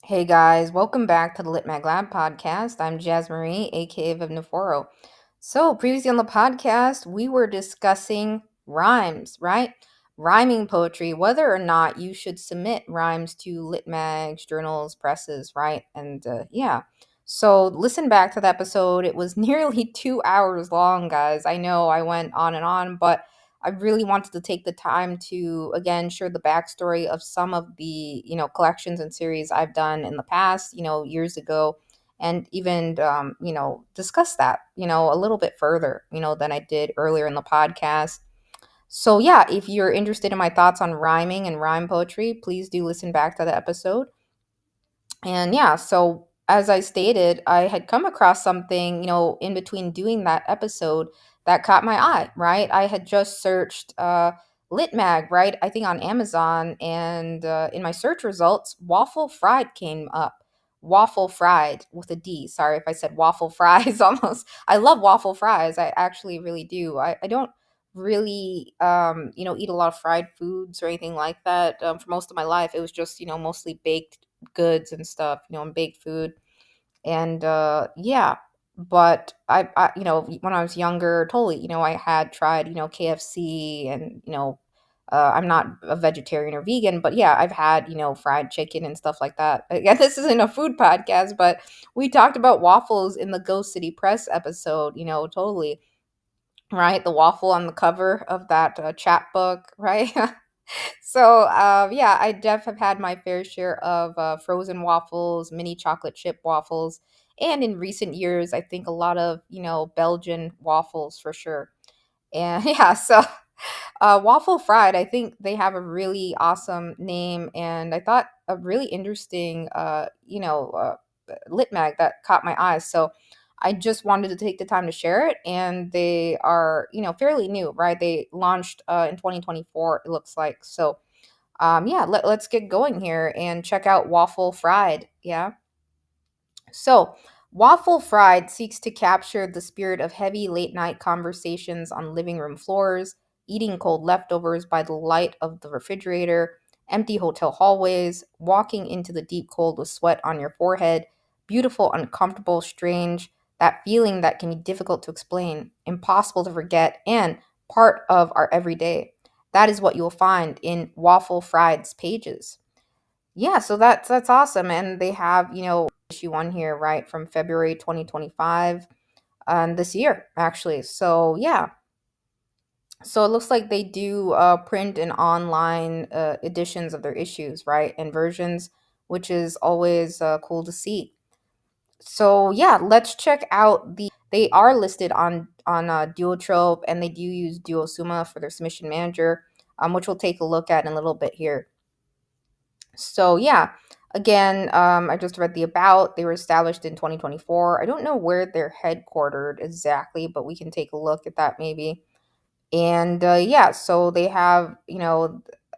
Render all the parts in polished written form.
Hey guys, welcome back to the Lit Mag Lab podcast. I'm Jazz Marie, aka Vevna Forrow. So, previously on the podcast, we were discussing rhymes, right? Rhyming poetry, whether or not you should submit rhymes to lit mags, journals, presses, right? And so listen back to the episode. It was nearly 2 hours long, guys. I know I went on and on, but I really wanted to take the time to again share the backstory of some of the collections and series I've done in the past, years ago, and even discuss that a little bit further than I did earlier in the podcast. So yeah, if you're interested in my thoughts on rhyming and rhyme poetry, please do listen back to the episode. And yeah, so as I stated, I had come across something, in between doing that episode that caught my eye, right? I had just searched Lit Mag, right? I think on Amazon, and in my search results, Waffle Fried came up. Waffle Fried with a D. Sorry if I said waffle fries almost. I love waffle fries. I actually really do. I don't really eat a lot of fried foods or anything like that. For most of my life it was just mostly baked goods and stuff, and baked food. And yeah, but when I was younger, totally, I had tried, KFC and, I'm not a vegetarian or vegan, but yeah, I've had, fried chicken and stuff like that. Again, this isn't a food podcast, but we talked about waffles in the Ghost City Press episode, totally, right? The waffle on the cover of that chapbook, right? So, yeah, I def have had my fair share of frozen waffles, mini chocolate chip waffles, and in recent years, I think a lot of, Belgian waffles for sure. And yeah, so Waffle Fried, I think they have a really awesome name, and I thought a really interesting, lit mag that caught my eye. So I just wanted to take the time to share it, and they are, fairly new, right? They launched in 2024, it looks like. So yeah, let's get going here and check out Waffle Fried. Yeah. So, Waffle Fried seeks to capture the spirit of heavy late night conversations on living room floors, eating cold leftovers by the light of the refrigerator, empty hotel hallways, walking into the deep cold with sweat on your forehead, beautiful, uncomfortable, strange, that feeling that can be difficult to explain, impossible to forget, and part of our everyday. That is what you will find in Waffle Fried's pages. Yeah, so that's awesome, and they have issue one here, right, from February 2025, this year actually. So yeah, so it looks like they do print and online editions of their issues, right, and versions, which is always cool to see. So yeah, let's check out they are listed on Duotrope, and they do use Duosuma for their submission manager, which we'll take a look at in a little bit here. So yeah, again, I just read the about. They were established in 2024. I don't know where they're headquartered exactly, but we can take a look at that maybe. And yeah, so they have,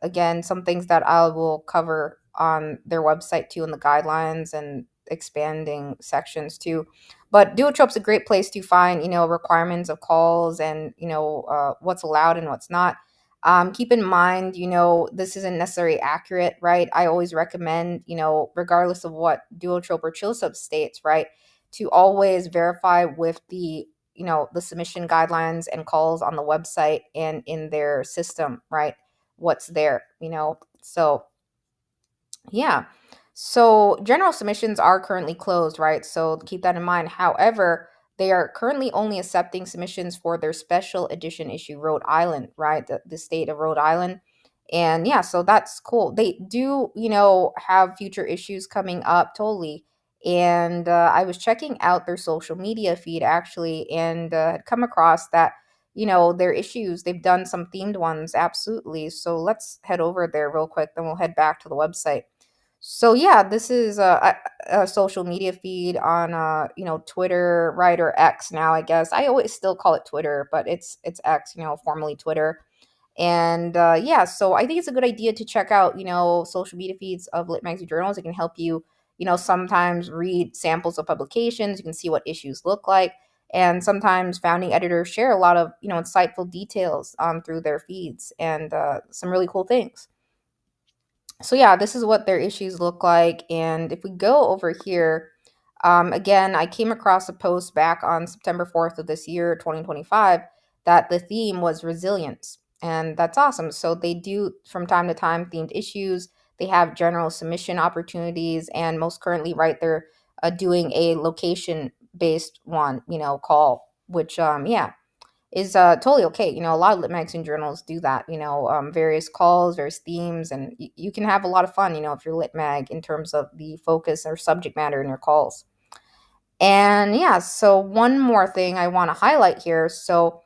again, some things that I will cover on their website too, in the guidelines and expanding sections too. But Duotrope's a great place to find, requirements of calls and, what's allowed and what's not. Keep in mind, this isn't necessarily accurate, right? I always recommend, regardless of what Duotrope or ChillSub states, right, to always verify with the submission guidelines and calls on the website and in their system, right? What's there, So, yeah. So, general submissions are currently closed, right? So, keep that in mind. However, they are currently only accepting submissions for their special edition issue, Rhode Island, right? The state of Rhode Island. And yeah, so that's cool. They do, have future issues coming up totally. And I was checking out their social media feed actually, and had come across that, their issues, they've done some themed ones, absolutely. So let's head over there real quick, then we'll head back to the website. So yeah, this is a social media feed on Twitter, right, or X now, I guess. I always still call it Twitter, but it's X, formerly Twitter. And yeah, so I think it's a good idea to check out, social media feeds of lit magazine journals. It can help you, sometimes read samples of publications. You can see what issues look like. And sometimes founding editors share a lot of, insightful details through their feeds and some really cool things. So yeah, this is what their issues look like. And if we go over here, again, I came across a post back on September 4th of this year, 2025, that the theme was resilience. And that's awesome. So they do from time to time themed issues. They have general submission opportunities, and most currently, right, they're doing a location based one, call, which yeah, is totally okay. A lot of lit magazine journals do that. Various calls, various themes, and you can have a lot of fun. If you're lit mag in terms of the focus or subject matter in your calls. And yeah, so one more thing I want to highlight here. So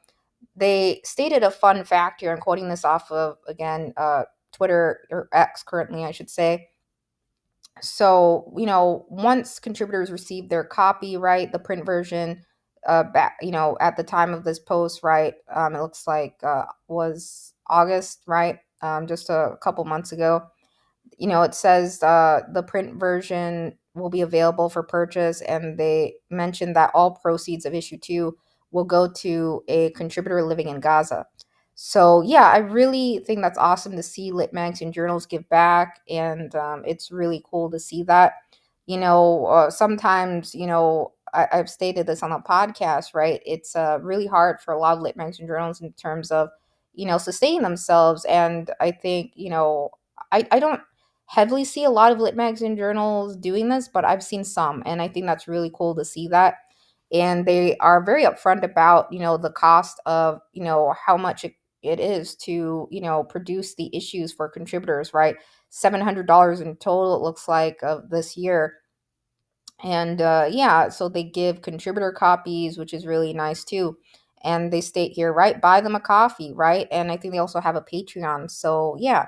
they stated a fun fact here. I'm quoting this off of again Twitter, or X currently, I should say. So once contributors receive their copy, right, the print version, back, at the time of this post, right, it looks like was August, right, just a couple months ago. It says the print version will be available for purchase, and they mentioned that all proceeds of issue 2 will go to a contributor living in Gaza. So yeah, I really think that's awesome to see lit mags and journals give back, and it's really cool to see that. Sometimes I've stated this on the podcast, right? It's really hard for a lot of lit mags and journals in terms of sustaining themselves, and I think I don't heavily see a lot of lit mags and journals doing this, but I've seen some, and I think that's really cool to see that. And they are very upfront about the cost of how much it is to produce the issues for contributors, right? $700 in total it looks like of this year. And yeah, so they give contributor copies, which is really nice too. And they state here, right, buy them a coffee, right? And I think they also have a Patreon. So yeah,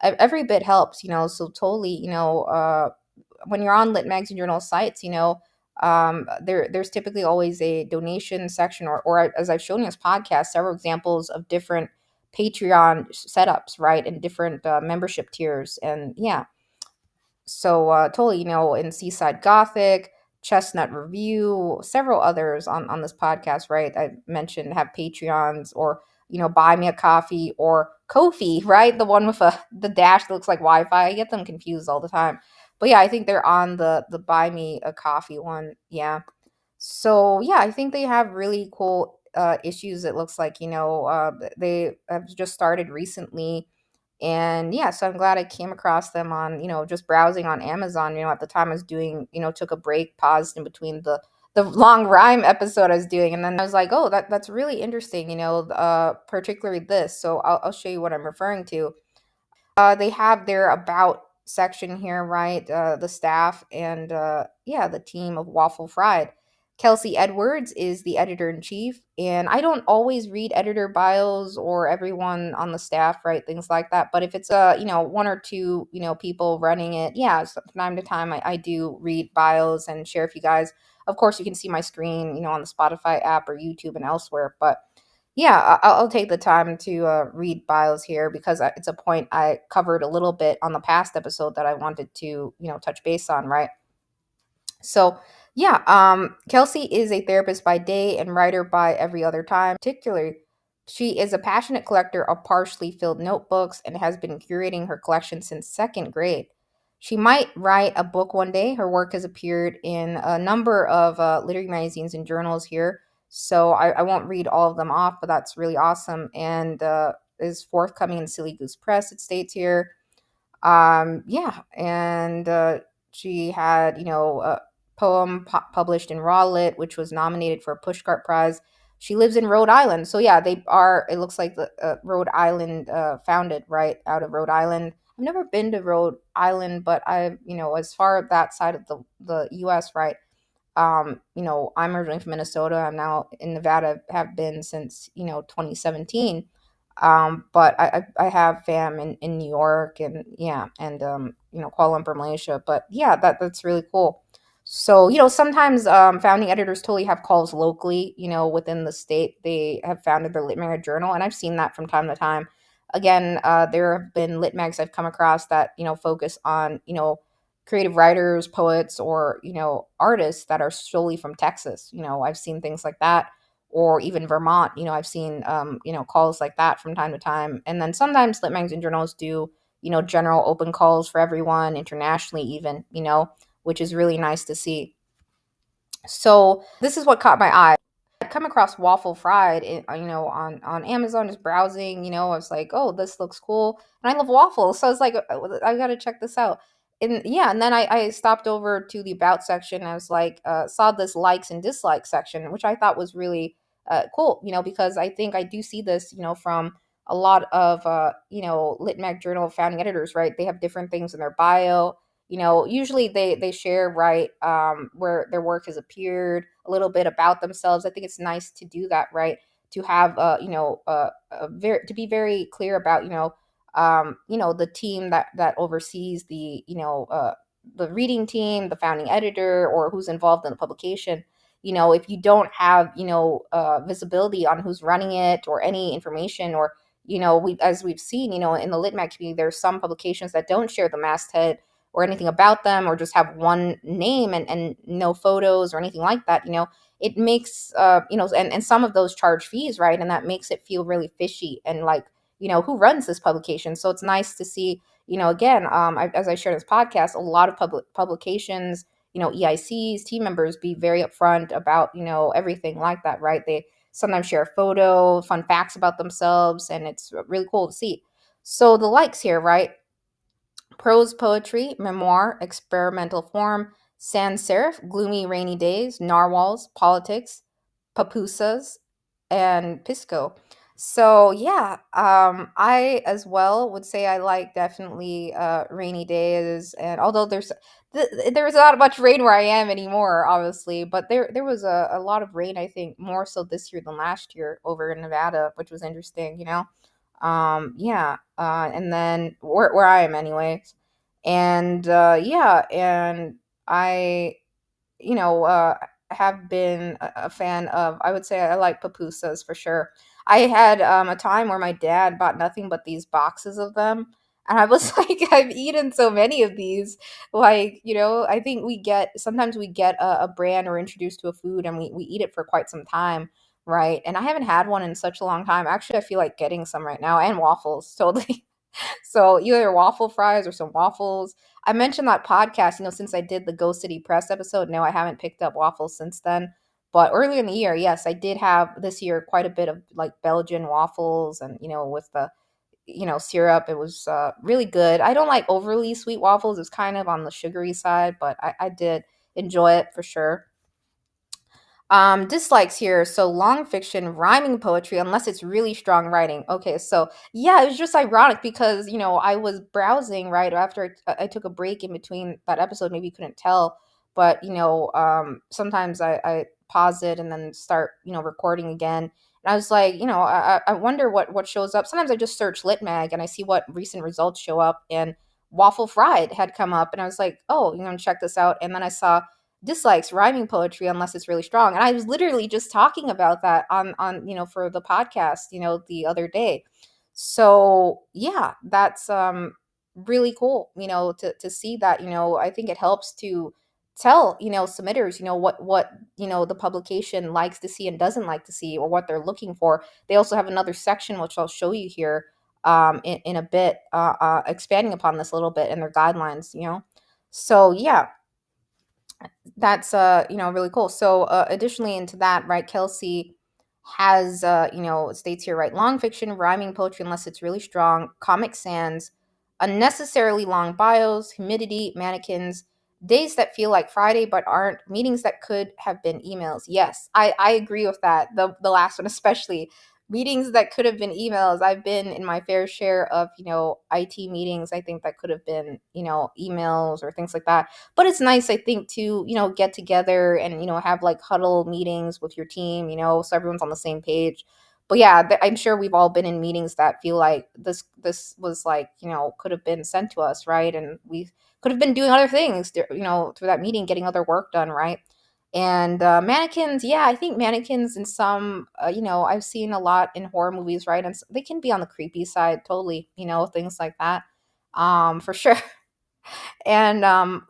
every bit helps, so totally, when you're on lit magazine journal sites, there's typically always a donation section, or as I've shown you in this podcast, several examples of different Patreon setups, right, and different membership tiers. And yeah, so totally, in Seaside Gothic, Chestnut Review, several others on this podcast, right? I mentioned have Patreons, or buy me a coffee, or Ko-fi, right? The one with the dash that looks like Wi-Fi. I get them confused all the time. But yeah, I think they're on the buy me a coffee one. Yeah. So yeah, I think they have really cool issues. It looks like they have just started recently, and yeah, so I'm glad I came across them on just browsing on Amazon. At the time I was doing took a break, paused in between the long rhyme episode I was doing, and then I was like, oh, that's really interesting. Particularly this. So I'll show you what I'm referring to. They have their about section here, right? The staff and yeah, the team of Waffle Fried. Kelsey Edwards is the editor in chief, and I don't always read editor bios or everyone on the staff, right? Things like that. But if it's one or two people running it, yeah, so from time to time I do read bios and share with you guys. Of course, you can see my screen, on the Spotify app or YouTube and elsewhere, but yeah, I'll take the time to read bios here, because it's a point I covered a little bit on the past episode that I wanted to, touch base on, right? So, yeah, Kelsey is a therapist by day and writer by every other time. Particularly, she is a passionate collector of partially filled notebooks and has been curating her collection since second grade. She might write a book one day. Her work has appeared in a number of literary magazines and journals here. So I won't read all of them off, but that's really awesome. And is forthcoming in Silly Goose Press, it states here. Yeah, and she had, a poem published in Raw Lit, which was nominated for a Pushcart Prize. She lives in Rhode Island. So yeah, they are, it looks like the Rhode Island, founded right out of Rhode Island. I've never been to Rhode Island, but I've, as far as that side of the US, right? I'm originally from Minnesota. I'm now in Nevada, have been since, 2017. But I have fam in New York, and yeah, and Kuala Lumpur, Malaysia. But yeah, that's really cool. So sometimes founding editors totally have calls locally, within the state. They have founded their lit mag journal, and I've seen that from time to time. Again, there have been lit mags I've come across that focus on creative writers, poets, or artists that are solely from Texas. I've seen things like that, or even Vermont. I've seen calls like that from time to time. And then sometimes lit mags and journals do general open calls for everyone internationally, even, which is really nice to see. So this is what caught my eye. I'd come across Waffle Fried, on Amazon, just browsing. I was like, oh, this looks cool, and I love waffles, so I was like, I gotta check this out. And yeah, and then I stopped over to the about section. I was like, saw this likes and dislikes section, which I thought was really cool. Because I think I do see this, from a lot of Lit Mag Journal founding editors, right? They have different things in their bio. Usually they share, right, where their work has appeared, a little bit about themselves. I think it's nice to do that, right, to have to be very clear about the team that oversees the reading team, the founding editor, or who's involved in the publication. If you don't have visibility on who's running it, or any information, or as we've seen, in the LitMag community, there's some publications that don't share the masthead or anything about them, or just have one name and no photos or anything like that. It makes and some of those charge fees, right, and that makes it feel really fishy, and like, who runs this publication. So it's nice to see, again, as I shared in this podcast, a lot of publications, EICs, team members, be very upfront about everything like that, right? They sometimes share a photo, fun facts about themselves, and it's really cool to see. So the likes here, right? Prose poetry, memoir, experimental form, sans serif, gloomy rainy days, narwhals, politics, papusas, and pisco. So yeah, I as well would say I like definitely rainy days. And although there's not much rain where I am anymore, obviously, but there was a lot of rain, I think, more so this year than last year over in Nevada, which was interesting. Yeah, and then where I am anyways. And yeah, and I you know, have been a fan of, I would say I like pupusas for sure. I had a time where my dad bought nothing but these boxes of them. And I was like, I've eaten so many of these. Like, I think sometimes we get a brand or introduced to a food, and we eat it for quite some time, right? And I haven't had one in such a long time. Actually, I feel like getting some right now, and waffles, totally. So either waffle fries or some waffles. I mentioned that podcast, since I did the Go City Press episode. No, I haven't picked up waffles since then. But earlier in the year, yes, I did have this year quite a bit of like Belgian waffles, and with the syrup. It was really good. I don't like overly sweet waffles. It's kind of on the sugary side, but I did enjoy it for sure. Dislikes here. So long fiction, rhyming poetry, unless it's really strong writing. Okay, so yeah, it was just ironic because I was browsing right after I took a break in between that episode. Maybe you couldn't tell, but sometimes I pause it and then start recording again. And I was like, I wonder what shows up. Sometimes I just search Litmag and I see what recent results show up, and Waffle Fried had come up, and I was like, oh, check this out. And then I saw dislikes rhyming poetry unless it's really strong. And I was literally just talking about that on for the podcast, the other day. So yeah, that's really cool, to see that. I think it helps to tell, submitters, what the publication likes to see and doesn't like to see, or what they're looking for. They also have another section, which I'll show you here in a bit, expanding upon this a little bit in their guidelines. So yeah, that's really cool. So additionally into that, right, Kelsey has states here, right, long fiction, rhyming poetry unless it's really strong, Comic Sans, unnecessarily long bios, humidity, mannequins, days that feel like Friday but aren't, meetings that could have been emails. Yes, I agree with that. The last one especially. Meetings that could have been emails. I've been in my fair share of IT meetings, I think, that could have been emails or things like that. But it's nice, I think, to get together and have like huddle meetings with your team, so everyone's on the same page. But yeah, I'm sure we've all been in meetings that feel like this was like could have been sent to us, right? And we could have been doing other things, through that meeting, getting other work done, right? And mannequins, yeah, I think mannequins in some, I've seen a lot in horror movies, right? And they can be on the creepy side, totally, things like that, for sure. And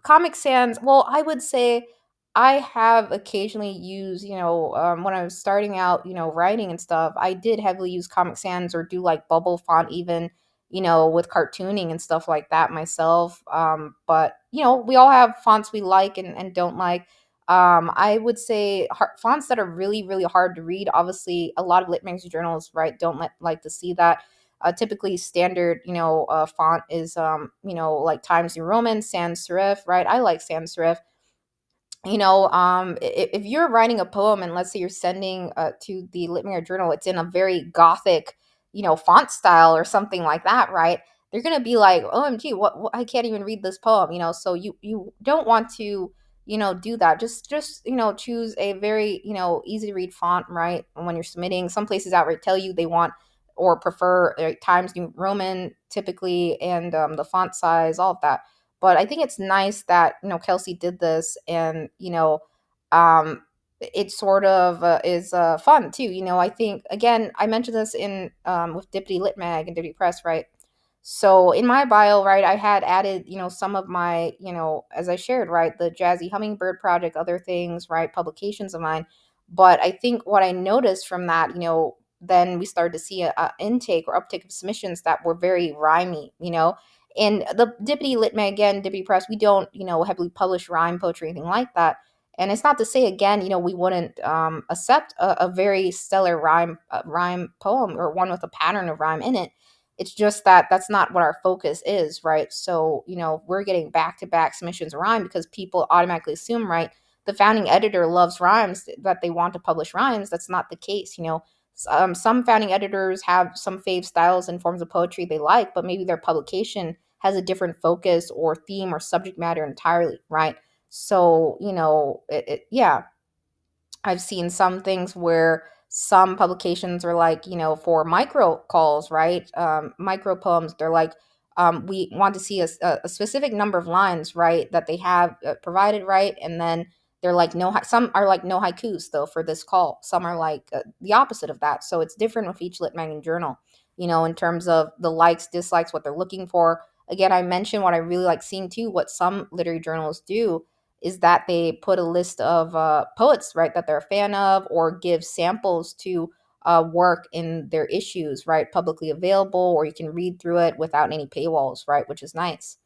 Comic Sans, well, I would say I have occasionally used, when I was starting out, writing and stuff, I did heavily use Comic Sans, or do like bubble font even, with cartooning and stuff like that myself. But we all have fonts we like and don't like. I would say fonts that are really, really hard to read. Obviously, a lot of lit magazine journals, right, don't like to see that. Typically, standard, font is, like Times New Roman, sans serif, right? I like sans serif. If you're writing a poem and let's say you're sending to the Litmeyer Journal, it's in a very gothic, font style or something like that, right? They're gonna be like, "OMG, what I can't even read this poem," So you don't want to, do that. Just choose a very easy to read font, right? When you're submitting, some places outright tell you they want or prefer Times New Roman typically, and the font size, all of that. But I think it's nice that Kelsey did this, and it sort of is fun too. I think again I mentioned this in with Dippity Lit Mag and Dippity Press, right? So in my bio, right, I had added some of my as I shared, right, the Jazzy Hummingbird project, other things, right, publications of mine. But I think what I noticed from that, then we started to see a intake or uptick of submissions that were very rhymey, and the Dippity Lit Mag, again, Dippity Press, we don't, heavily publish rhyme poetry, anything like that. And it's not to say, again, we wouldn't accept a very stellar rhyme poem or one with a pattern of rhyme in it. It's just that that's not what our focus is, right? So, we're getting back to back submissions of rhyme because people automatically assume, right, the founding editor loves rhymes, that they want to publish rhymes. That's not the case. Some founding editors have some fave styles and forms of poetry they like, but maybe their publication has a different focus or theme or subject matter entirely, right? So, yeah, I've seen some things where some publications are like, for micro calls, right? Micro poems, they're like, we want to see a specific number of lines, right, that they have provided, right? And then they're like, no, some are like no haikus, though, for this call. Some are like the opposite of that. So it's different with each lit magazine journal, in terms of the likes, dislikes, what they're looking for. Again, I mentioned what I really like seeing too, what some literary journals do is that they put a list of poets, right, that they're a fan of, or give samples to work in their issues, right, publicly available, or you can read through it without any paywalls, right, which is nice.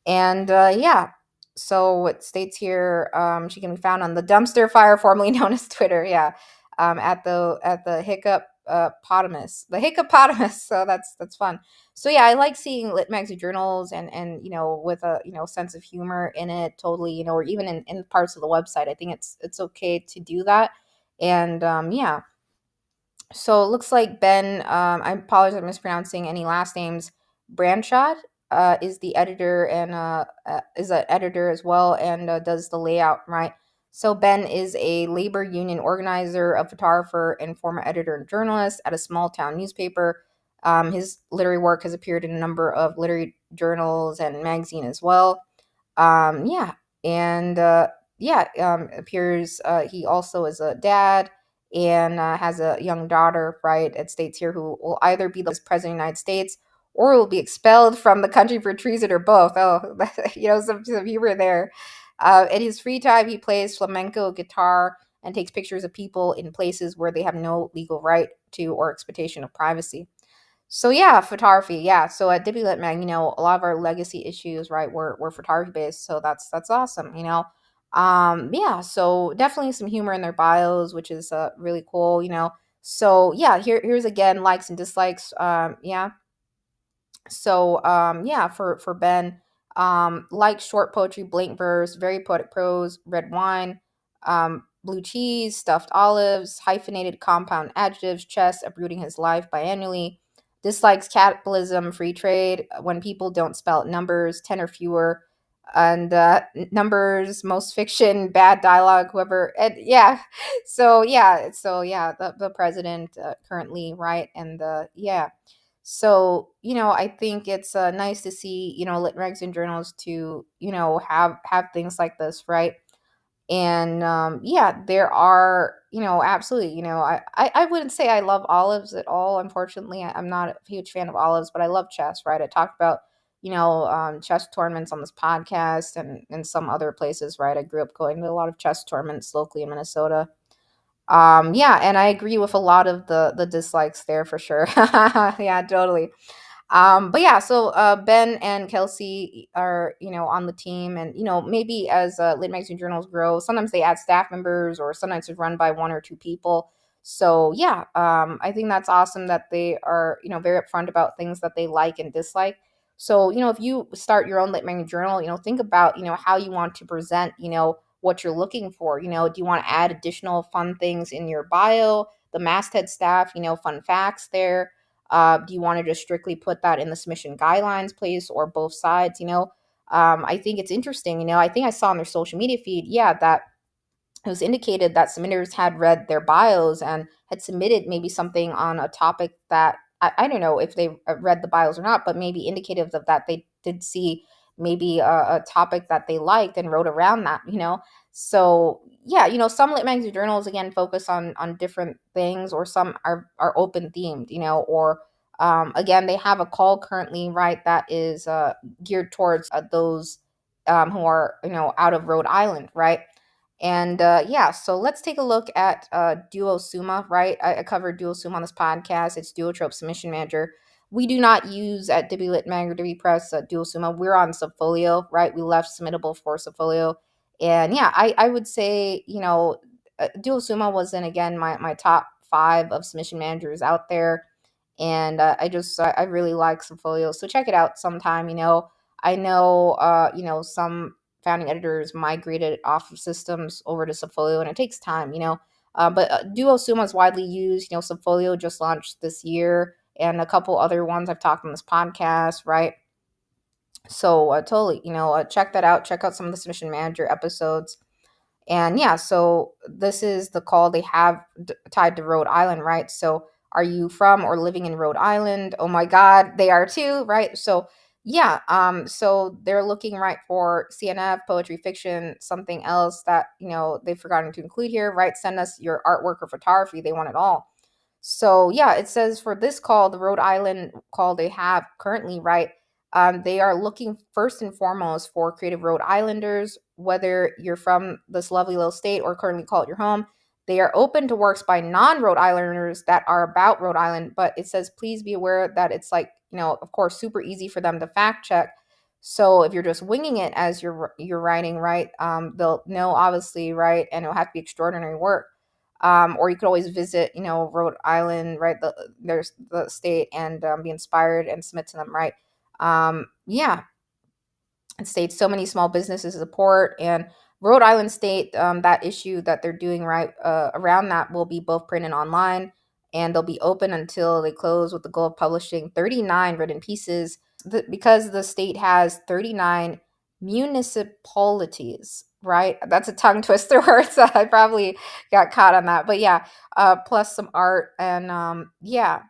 And yeah, so it states here she can be found on the dumpster fire, formerly known as Twitter. Yeah, at the hiccupotamus, the hiccupotamus. So that's fun. So yeah, I like seeing lit magazine journals and with a sense of humor in it. Totally, or even in parts of the website. I think it's okay to do that. And yeah, so it looks like Ben, I apologize for mispronouncing any last names. Branchard is the editor and is an editor as well and does the layout, right? So Ben is a labor union organizer, a photographer, and former editor and journalist at a small town newspaper. His literary work has appeared in a number of literary journals and magazine as well. Yeah, and yeah, appears. He also is a dad and has a young daughter, right? It states here who will either be the president of the United States or will be expelled from the country for treason or both. Oh, some humor there. In his free time, he plays flamenco guitar and takes pictures of people in places where they have no legal right to or expectation of privacy. So yeah, photography. Yeah. So at Dippy Lit Mag, a lot of our legacy issues, right, were photography based. So that's awesome. Yeah, so definitely some humor in their bios, which is really cool. So yeah, here's again likes and dislikes. Yeah, so yeah, for Ben, like short poetry, blank verse, very poetic prose, red wine, blue cheese, stuffed olives, hyphenated compound adjectives, chess, uprooting his life biannually, dislikes capitalism, free trade, when people don't spell out numbers, 10 or fewer, and numbers, most fiction, bad dialogue, whoever, and yeah, so yeah, the president currently, right, and yeah. So, I think it's nice to see, lit regs and journals to, have things like this, right? And yeah, there are, absolutely, I wouldn't say I love olives at all. Unfortunately, I'm not a huge fan of olives, but I love chess, right? I talked about, chess tournaments on this podcast and some other places, right? I grew up going to a lot of chess tournaments locally in Minnesota. Yeah, and I agree with a lot of the dislikes there for sure. Yeah, totally. But yeah, so Ben and Kelsey are, on the team, and maybe as Lit Magazine journals grow, sometimes they add staff members, or sometimes it's run by one or two people. So yeah, I think that's awesome that they are, very upfront about things that they like and dislike. So if you start your own Lit Magazine journal, think about how you want to present, what you're looking for. Do you want to add additional fun things in your bio, the masthead staff, fun facts there? Do you want to just strictly put that in the submission guidelines place, or both sides? I think it's interesting. I think I saw on their social media feed, yeah, that it was indicated that submitters had read their bios and had submitted maybe something on a topic that I don't know if they read the bios or not, but maybe indicative of that they did see maybe a topic that they liked and wrote around that. So yeah, some lit magazine journals again focus on different things, or some are open themed, or again they have a call currently, right, that is geared towards those who are out of Rhode Island, right? And yeah, so let's take a look at Duo Suma, right? I covered Duo Suma on this podcast. It's Duotrope Submission Manager. We do not use at W Lit Mag or W Press Duo Suma. We're on Subfolio, right? We left submittable for Subfolio. And yeah, I would say, Duo Suma was in, again, my top five of submission managers out there. And I really like Subfolio. So check it out sometime. I know, some founding editors migrated off of systems over to Subfolio, and it takes time, but Duo Suma is widely used. Subfolio just launched this year, and a couple other ones I've talked on this podcast, right? So totally, check that out. Check out some of the submission manager episodes. And yeah, so this is the call they have tied to Rhode Island, right? So are you from or living in Rhode Island? Oh my God, they are too, right? So yeah, so they're looking, right, for CNF, poetry, fiction, something else that they've forgotten to include here, right? Send us your artwork or photography. They want it all. So yeah, it says for this call, the Rhode Island call they have currently, right? They are looking first and foremost for creative Rhode Islanders, whether you're from this lovely little state or currently call it your home. They are open to works by non-Rhode Islanders that are about Rhode Island, but it says please be aware that it's like, of course, super easy for them to fact check. So if you're just winging it as you're writing, right, they'll know, obviously, right, and it'll have to be extraordinary work. Or you could always visit, Rhode Island, right? There's the state, and be inspired and submit to them, right? Yeah, it states so many small businesses support, and Rhode Island State, that issue that they're doing, right, around that will be both print and online, and they'll be open until they close, with the goal of publishing 39 written pieces. Because the state has 39 municipalities, right? That's a tongue twister word, so I probably got caught on that. But yeah, plus some art, and yeah,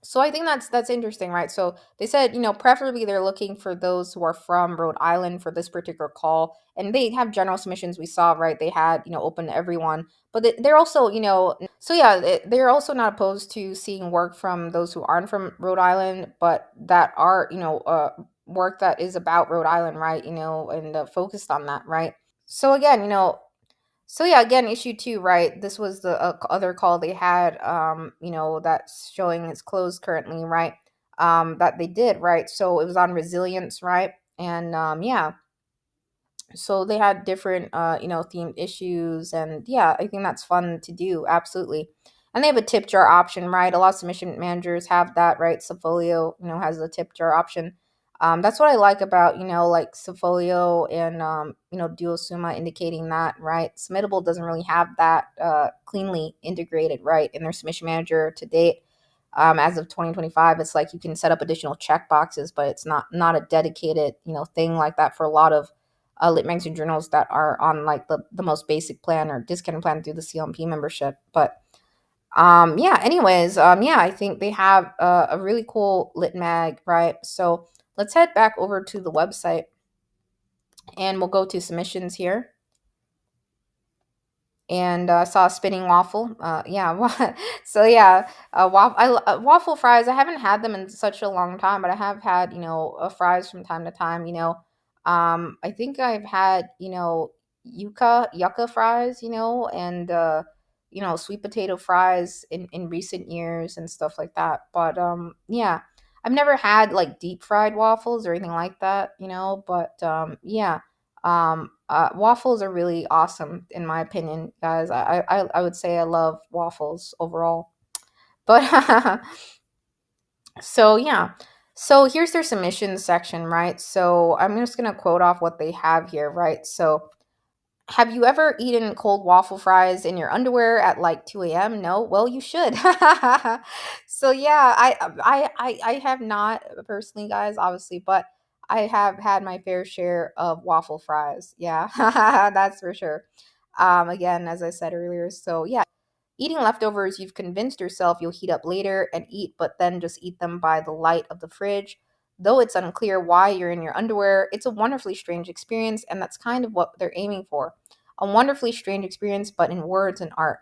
so I think that's interesting, right? So they said, preferably they're looking for those who are from Rhode Island for this particular call, and they have general submissions. We saw, right? They had, open to everyone, but they're also, so yeah, they're also not opposed to seeing work from those who aren't from Rhode Island, but that are, work that is about Rhode Island, right? And focused on that, right? So again, so yeah, again, issue two, right? This was the other call they had, that's showing it's closed currently, right? That they did, right? So it was on resilience, right? And yeah, so they had different themed issues, and yeah, I think that's fun to do, absolutely. And they have a tip jar option, right? A lot of submission managers have that, right? Subfolio has a tip jar option. That's what I like about like Subfolio and Duo Suma, indicating that, right, submittable doesn't really have that cleanly integrated, right, in their submission manager to date. As of 2025, it's like you can set up additional check boxes, but it's not a dedicated thing like that for a lot of lit magazine journals that are on like the most basic plan or discount plan through the CLMP membership. But yeah, anyways, yeah, I think they have a really cool lit mag, right? So let's head back over to the website, and we'll go to submissions here. And I saw a spinning waffle. Yeah, so yeah, waffle fries. I haven't had them in such a long time, but I have had fries from time to time. I think I've had yucca fries, and sweet potato fries in recent years and stuff like that. But yeah, I've never had like deep fried waffles or anything like that, but yeah. Waffles are really awesome in my opinion, guys. I would say I love waffles overall. But so yeah. So here's their submissions section, right? So I'm just gonna quote off what they have here, right? So have you ever eaten cold waffle fries in your underwear at like 2 a.m.? No? Well, you should. So yeah, I have not personally, guys, obviously, but I have had my fair share of waffle fries. Yeah, that's for sure. Again, as I said earlier, so yeah, eating leftovers you've convinced yourself you'll heat up later and eat, but then just eat them by the light of the fridge. Though it's unclear why you're in your underwear, it's a wonderfully strange experience, and that's kind of what they're aiming for. A wonderfully strange experience, but in words and art.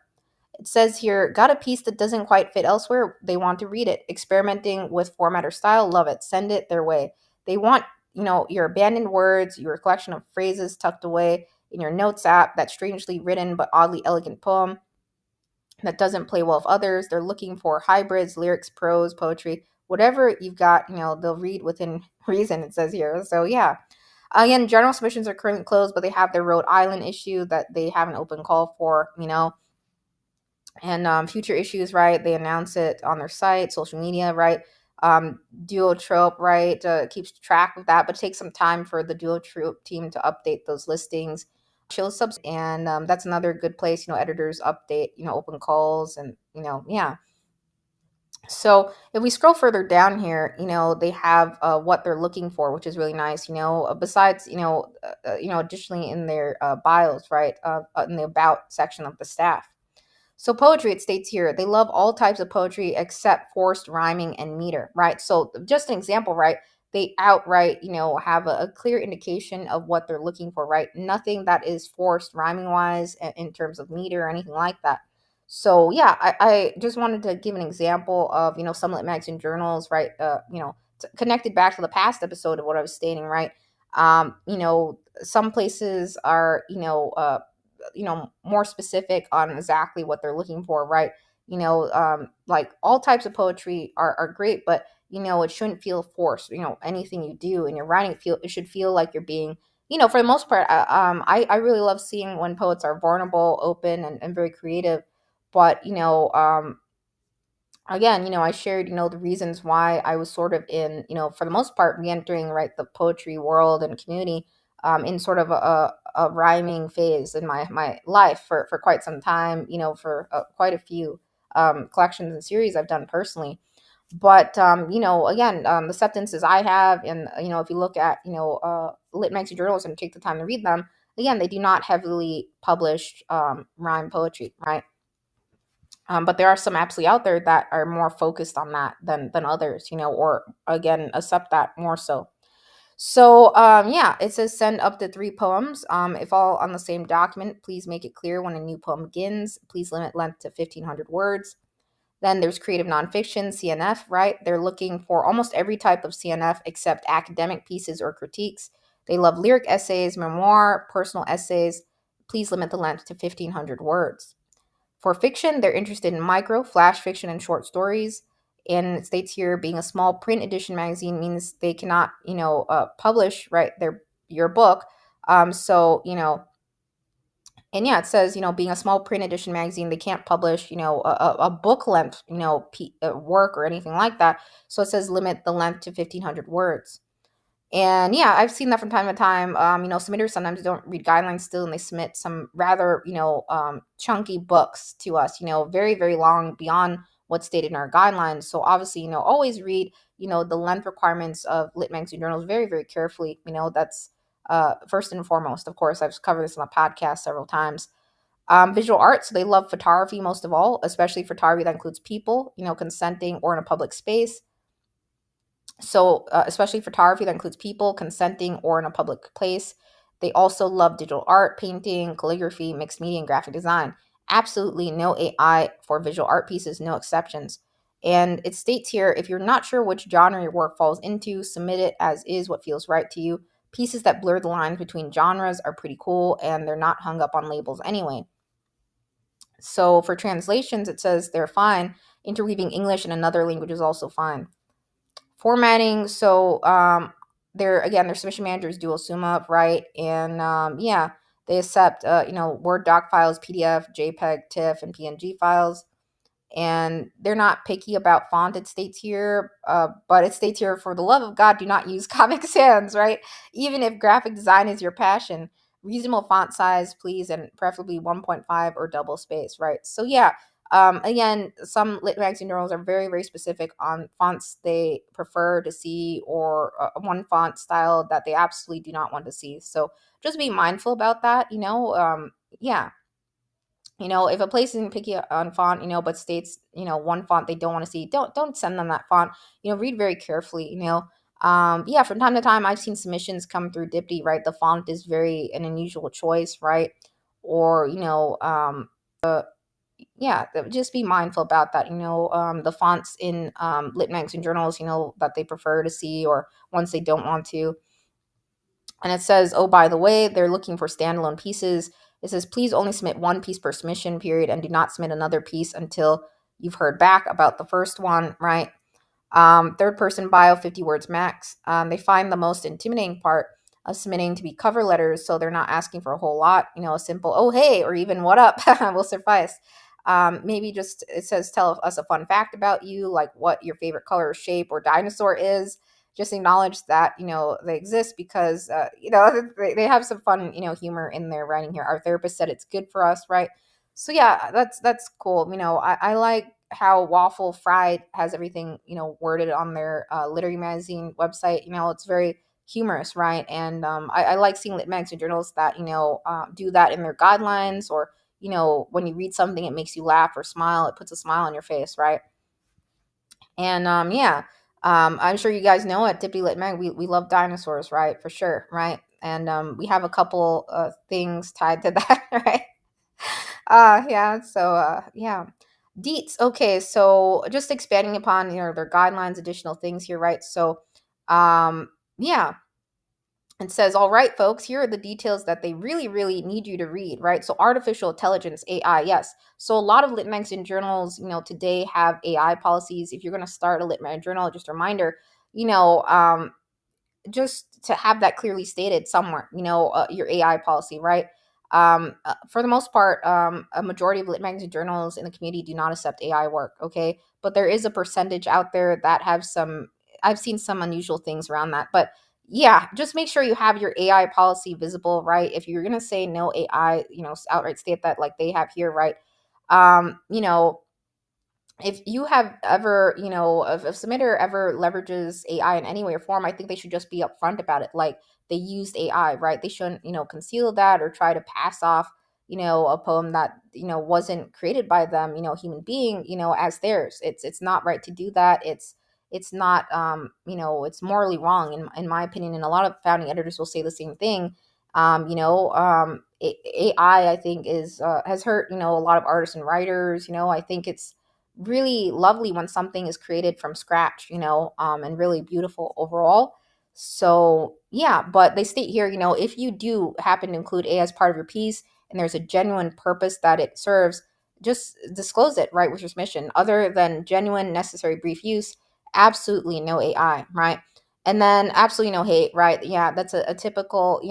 It says here, got a piece that doesn't quite fit elsewhere? They want to read it. Experimenting with format or style? Love it. Send it their way. They want, your abandoned words, your collection of phrases tucked away in your notes app, that strangely written but oddly elegant poem that doesn't play well with others. They're looking for hybrids, lyrics, prose, poetry, whatever you've got, they'll read within reason, it says here. So yeah. Again, general submissions are currently closed, but they have their Rhode Island issue that they have an open call for, and future issues, right? They announce it on their site, social media, right? Duotrope, right? Keeps track of that, but takes some time for the Duotrope team to update those listings. Chill subs, and that's another good place. Editors update, open calls, and yeah. So if we scroll further down here, they have what they're looking for, which is really nice. Besides, additionally in their bios, right, in the about section of the staff. So poetry, it states here, they love all types of poetry except forced rhyming and meter, right? So just an example, right? They outright, have a clear indication of what they're looking for, right? Nothing that is forced rhyming wise in terms of meter or anything like that. So yeah, I just wanted to give an example of, some lit magazine journals, right? Connected back to the past episode of what I was stating, right? Some places are, more specific on exactly what they're looking for, right? Like all types of poetry are great, but it shouldn't feel forced. Anything you do in your writing, it should feel like you're being, for the most part. I really love seeing when poets are vulnerable, open, and very creative. But again, I shared, the reasons why I was sort of in, for the most part, re-entering, right, the poetry world and community, in sort of a rhyming phase in my life for quite some time, for quite a few collections and series I've done personally. But, again, the sentences I have, and, if you look at, lit magazine journals and take the time to read them, again, they do not heavily publish rhyme poetry, right? But there are some absolutely out there that are more focused on that than others, or again, accept that more so. So yeah, it says send up to 3 poems. If all on the same document, please make it clear when a new poem begins. Please limit length to 1,500 words. Then there's creative nonfiction, CNF, right? They're looking for almost every type of CNF except academic pieces or critiques. They love lyric essays, memoir, personal essays. Please limit the length to 1,500 words. For fiction, they're interested in micro, flash fiction, and short stories. And it states here, being a small print edition magazine means they cannot, publish, right, your book. So, and yeah, it says, being a small print edition magazine, they can't publish, a book length, work or anything like that. So it says limit the length to 1,500 words. And yeah, I've seen that from time to time. Submitters sometimes don't read guidelines still, and they submit some rather, chunky books to us, very, very long beyond what's stated in our guidelines. So obviously, always read, the length requirements of lit magazine journals very, very carefully. That's first and foremost. Of course, I've covered this on the podcast several times. Visual art, so they love photography most of all, especially photography that includes people, consenting or in a public space. So, especially photography that includes people consenting or in a public place. They also love digital art, painting, calligraphy, mixed media, and graphic design. Absolutely no AI for visual art pieces, no exceptions. And it states here, if you're not sure which genre your work falls into, submit it as is what feels right to you. Pieces that blur the lines between genres are pretty cool, and they're not hung up on labels anyway. So for translations, it says they're fine. Interweaving English and another language is also fine. Formatting. So their submission manager is dual suma, right? And yeah, they accept Word doc files, PDF, JPEG, TIFF, and PNG files. And they're not picky about font, it states here, but it states here, for the love of God, do not use Comic Sans, right? Even if graphic design is your passion, reasonable font size, please, and preferably 1.5 or double space, right? So yeah, again, some lit magazine journals are very, very specific on fonts they prefer to see, or one font style that they absolutely do not want to see. So just be mindful about that, yeah. If a place isn't picky on font, but states, one font they don't want to see, don't send them that font. Read very carefully. Yeah, from time to time, I've seen submissions come through Dipty, right? The font is very an unusual choice, right? Or yeah, just be mindful about that. The fonts in lit magazine journals, that they prefer to see, or ones they don't want to. And it says, oh, by the way, they're looking for standalone pieces. It says, please only submit one piece per submission period, and do not submit another piece until you've heard back about the first one, right? Third person bio, 50 words max. They find the most intimidating part of submitting to be cover letters, so they're not asking for a whole lot. A simple, oh, hey, or even what up will suffice. Maybe just, it says, tell us a fun fact about you, like what your favorite color, shape, or dinosaur is. Just acknowledge that, they exist, because, they have some fun, humor in their writing here. Our therapist said it's good for us, right? So yeah, that's cool. I like how Waffle Fried has everything, worded on their literary magazine website. It's very humorous, right? And I like seeing lit magazine journals that, do that in their guidelines, or, when you read something, it makes you laugh or smile. It puts a smile on your face, right? And yeah, I'm sure you guys know at Dippy Lit Mag, we love dinosaurs, right? For sure, right? And we have a couple things tied to that, right? Yeah, so yeah. Deets. Okay, so just expanding upon, their guidelines, additional things here, right? So yeah, it says, all right, folks, here are the details that they really, really need you to read, right? So artificial intelligence, AI, yes. So a lot of lit magazine journals, today have AI policies. If you're going to start a lit mag journal, just a reminder, you know, um, just to have that clearly stated somewhere, your AI policy, right? For the most part, a majority of lit magazine journals in the community do not accept AI work, okay? But there is a percentage out there that have some, I've seen some unusual things around that. But yeah, just make sure you have your AI policy visible, right? If you're going to say no AI, outright state that, like they have here, right? Um, you know, if you have ever, if a submitter ever leverages AI in any way or form, I think they should just be upfront about it. Like, they used AI, right? They shouldn't, conceal that or try to pass off, a poem that, wasn't created by them, human being, as theirs. It's not right to do that. It's not, it's morally wrong in my opinion. And a lot of founding editors will say the same thing. AI, I think, is has hurt, a lot of artists and writers. I think it's really lovely when something is created from scratch, and really beautiful overall. So yeah, but they state here, if you do happen to include AI as part of your piece, and there's a genuine purpose that it serves, just disclose it, right, with your submission. Other than genuine, necessary, brief use, absolutely no AI, right? And then absolutely no hate, right? Yeah, that's a typical,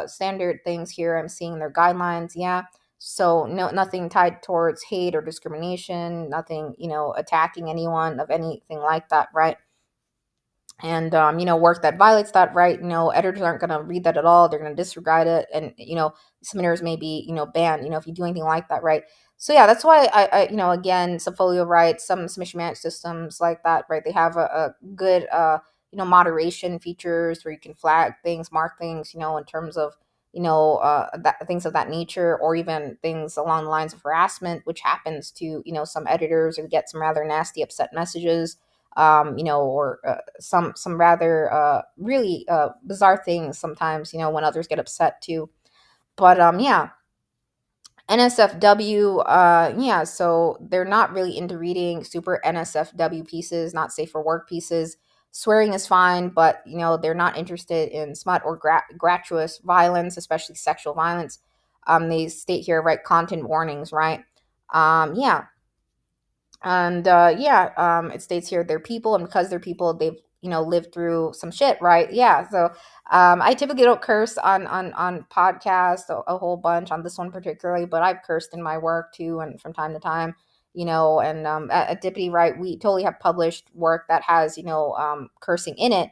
standard things here I'm seeing in their guidelines. Yeah, so no, nothing tied towards hate or discrimination, nothing, attacking anyone of anything like that, right? And work that violates that, right? Editors aren't going to read that at all. They're going to disregard it, and submitters may be, banned, if you do anything like that, right? So yeah, that's why I again, Subfolio, right? Some submission management systems like that, right? They have a good moderation features where you can flag things, mark things, in terms of that, things of that nature, or even things along the lines of harassment, which happens to some editors, or get some rather nasty, upset messages, or some rather really bizarre things sometimes, when others get upset too. But yeah, NSFW, yeah, so they're not really into reading super NSFW pieces, not safe for work pieces. Swearing is fine, but they're not interested in smut or gratuitous violence, especially sexual violence. They state here, right, content warnings, right? Yeah, and yeah, it states here they're people, and because they're people, they've lived through some shit, right? Yeah. So I typically don't curse on podcasts a whole bunch on this one particularly, but I've cursed in my work too, and from time to time, and at Dippity, right, we totally have published work that has, cursing in it.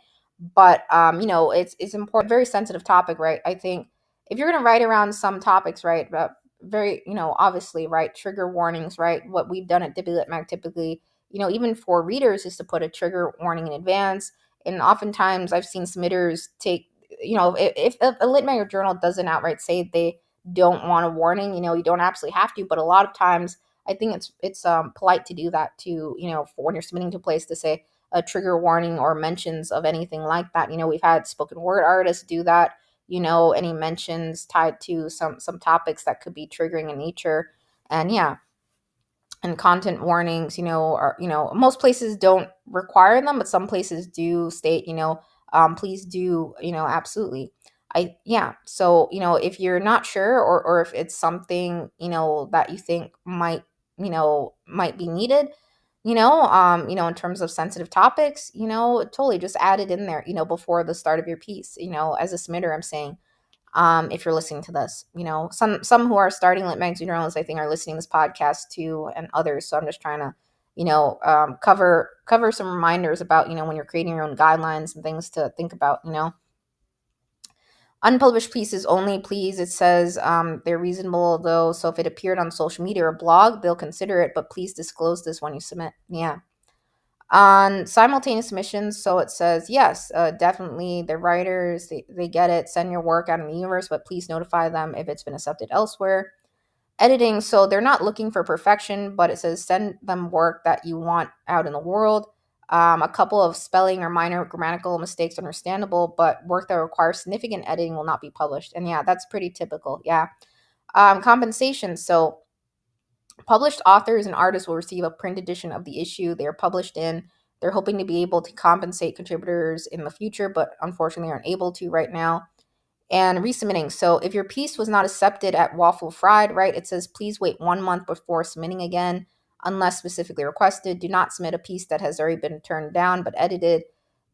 But it's important, very sensitive topic, right? I think if you're going to write around some topics, right, but very, obviously, right, trigger warnings, right? What we've done at Dippy Lit Mag typically, even for readers, is to put a trigger warning in advance. And oftentimes I've seen submitters take, if a lit mag or journal doesn't outright say they don't want a warning, you don't absolutely have to. But a lot of times I think it's polite to do that too, for when you're submitting to a place, to say a trigger warning or mentions of anything like that. We've had spoken word artists do that, any mentions tied to some topics that could be triggering in nature. And yeah, and content warnings, are, most places don't require them, but some places do state, please do, absolutely. Yeah. So, if you're not sure, or if it's something, that you think might be needed, in terms of sensitive topics, totally just add it in there, before the start of your piece, as a submitter, I'm saying, if you're listening to this, some who are starting lit magazine journalists, I think, are listening to this podcast too, and others. So I'm just trying to, cover some reminders about, when you're creating your own guidelines and things to think about, Unpublished pieces only, please. It says they're reasonable, though. So if it appeared on social media or blog, they'll consider it, but please disclose this when you submit. Yeah. On simultaneous submissions, so it says, yes, definitely, the writers, they get it. Send your work out in the universe, but please notify them if it's been accepted elsewhere. Editing, so they're not looking for perfection, but it says send them work that you want out in the world. A couple of spelling or minor grammatical mistakes, understandable, but work that requires significant editing will not be published. And yeah, that's pretty typical. Yeah. Compensation, so published authors and artists will receive a print edition of the issue they are published in. They're hoping to be able to compensate contributors in the future, but unfortunately aren't able to right now. And resubmitting. So if your piece was not accepted at Waffle Fried, right, it says please wait 1 month before submitting again, unless specifically requested. Do not submit a piece that has already been turned down but edited.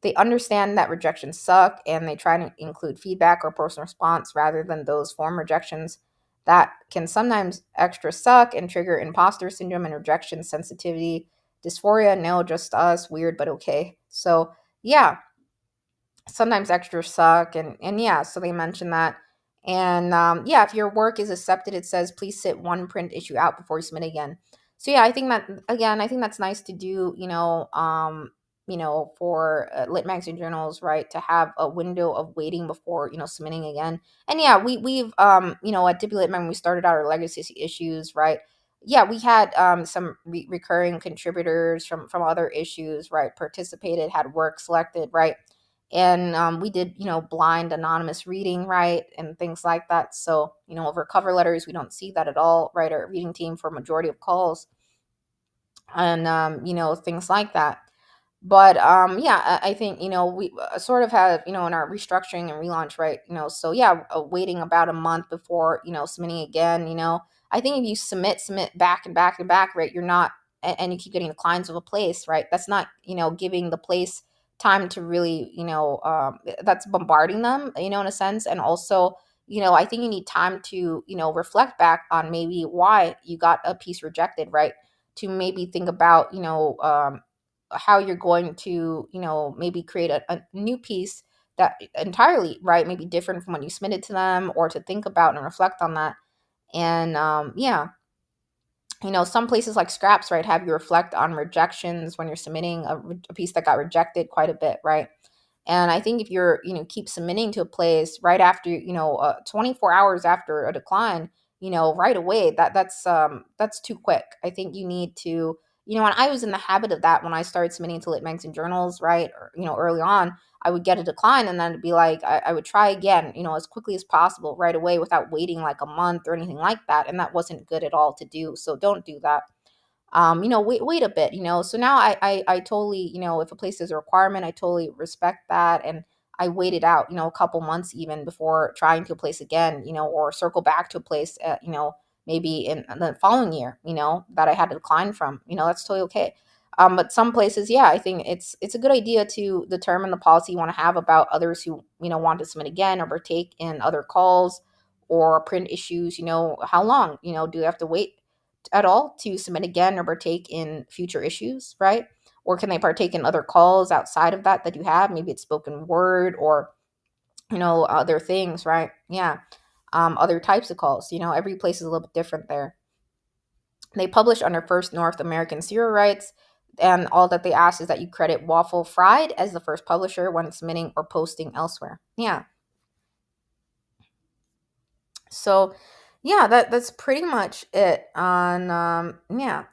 They understand that rejections suck, and they try to include feedback or personal response rather than those form rejections that can sometimes extra suck and trigger imposter syndrome and rejection sensitivity. Dysphoria, no, just us, weird, but okay. So yeah, sometimes extras suck, and yeah, so they mention that. And yeah, if your work is accepted, it says please sit one print issue out before you submit again. So yeah, I think that, again, I think that's nice to do, for lit magazine journals, right, to have a window of waiting before, submitting again. And yeah, we've at Dippy Lit Mag, when we started out our legacy issues, right, yeah, we had some recurring contributors from other issues, right, participated, had work selected, right, and we did, blind anonymous reading, right, and things like that. So, over cover letters, we don't see that at all, right? Our reading team for majority of calls, and things like that. But yeah, I think, we sort of have, in our restructuring and relaunch, right, so yeah, waiting about a month before, submitting again. I think if you submit back and back and back, right, you're not, and you keep getting declines of a place, right, that's not, giving the place time to really, that's bombarding them, in a sense. And also, I think you need time to, reflect back on maybe why you got a piece rejected, right, to maybe think about, how you're going to, maybe create a new piece that entirely, right, maybe different from when you submitted to them, or to think about and reflect on that. And yeah, some places like Scraps, right, have you reflect on rejections when you're submitting a piece that got rejected quite a bit, right? And I think if you're, keep submitting to a place right after, 24 hours after a decline, right away, that's too quick. I think you need to, and I was in the habit of that when I started submitting to lit magazine journals, right? Or, early on, I would get a decline, and then it'd be like, I would try again, as quickly as possible right away, without waiting like a month or anything like that. And that wasn't good at all to do. So don't do that. Wait a bit, so now I totally, if a place is a requirement, I totally respect that. And I waited out, a couple months even before trying to a place again, or circle back to a place, maybe in the following year, that I had a decline from, that's totally okay. But some places, yeah, I think it's a good idea to determine the policy you want to have about others who, want to submit again or partake in other calls or print issues. How long, do they have to wait at all to submit again or partake in future issues, right? Or can they partake in other calls outside of that you have? Maybe it's spoken word or, other things, right? Yeah. Other types of calls. Every place is a little bit different there. They published under First North American serial rights, and all that they ask is that you credit Waffle Fried as the first publisher when submitting or posting elsewhere. Yeah. So, yeah, that's pretty much it on yeah.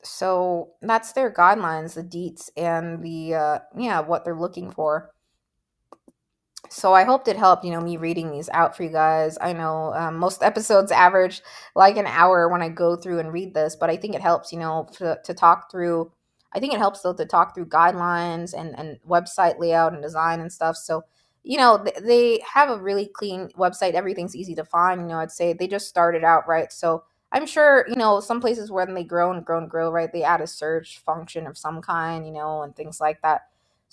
So that's their guidelines, the deets, and the what they're looking for. So I hoped it helped, me reading these out for you guys. I know most episodes average like an hour when I go through and read this, but I think it helps, to talk through. I think it helps though to talk through guidelines and website layout and design and stuff. So, they have a really clean website. Everything's easy to find. I'd say they just started out, right? So I'm sure, some places when they grow and grow and grow, right, they add a search function of some kind, and things like that.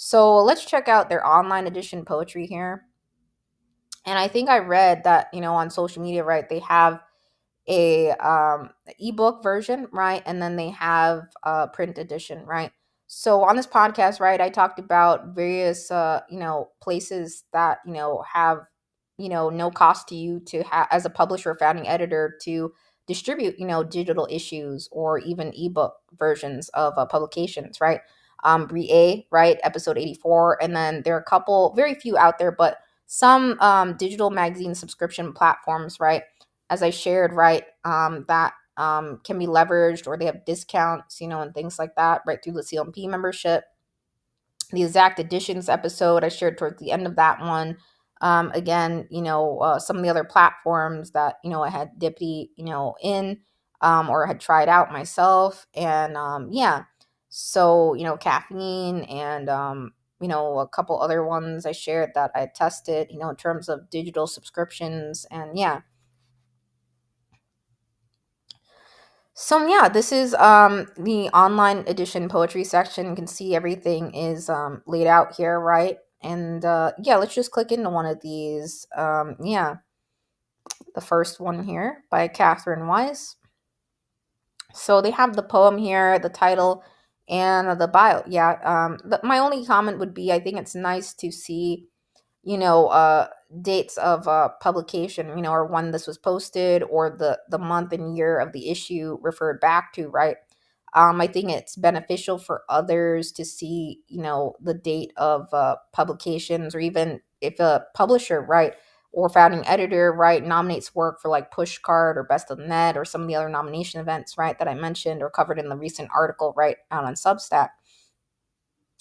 So let's check out their online edition poetry here. And I think I read that, on social media, right, they have a ebook version, right? And then they have a print edition, right? So on this podcast, right, I talked about various places that, have, no cost to you to as a publisher or founding editor to distribute, digital issues or even ebook versions of publications, right? Brie, right, episode 84. And then there are a couple, very few out there, but some digital magazine subscription platforms, right? As I shared, right, that can be leveraged or they have discounts, and things like that, right, through the CLMP membership. The exact editions episode I shared towards the end of that one. Again, some of the other platforms that, I had dipped, in or had tried out myself. And yeah, so, caffeine and, a couple other ones I shared that I tested, in terms of digital subscriptions. And yeah, so yeah, this is the online edition poetry section. You can see everything is laid out here, right? And yeah, let's just click into one of these. Yeah, the first one here by Catherine Weiss. So they have the poem here, the title, and the bio. Yeah, my only comment would be I think it's nice to see, dates of publication, or when this was posted or the month and year of the issue referred back to, right? I think it's beneficial for others to see, the date of publications, or even if a publisher, right, or founding editor, right, nominates work for like Pushcart or Best of the Net or some of the other nomination events, right, that I mentioned or covered in the recent article, right, out on Substack.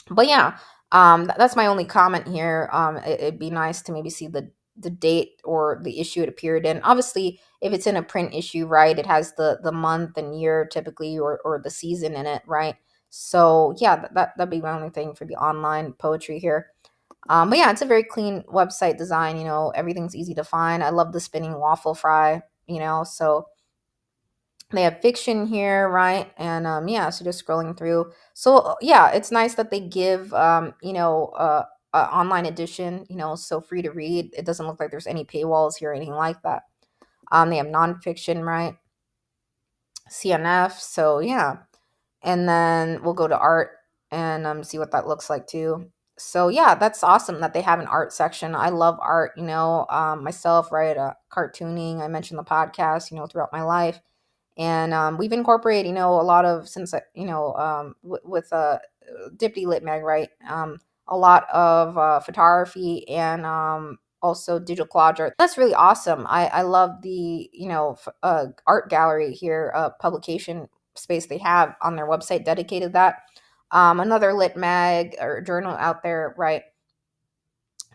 But yeah, that's my only comment here. It'd be nice to maybe see the date or the issue it appeared in. Obviously, if it's in a print issue, right, it has the month and year typically, or the season in it, right? So yeah, that'd be my only thing for the online poetry here. But yeah, it's a very clean website design. Everything's easy to find. I love the spinning waffle fry. So they have fiction here, right? And yeah, so just scrolling through. So yeah, it's nice that they give online edition, so free to read. It doesn't look like there's any paywalls here or anything like that. They have nonfiction, right? CNF. So yeah, and then we'll go to art and see what that looks like too. So yeah, that's awesome that they have an art section. I love art, myself, right? Cartooning. I mentioned the podcast, throughout my life. And we've incorporated, a lot of, since with Dippy Lit Mag, right, a lot of photography and also digital collage art. That's really awesome. I love the art gallery here, publication space they have on their website dedicated to that. Another lit mag or journal out there, right,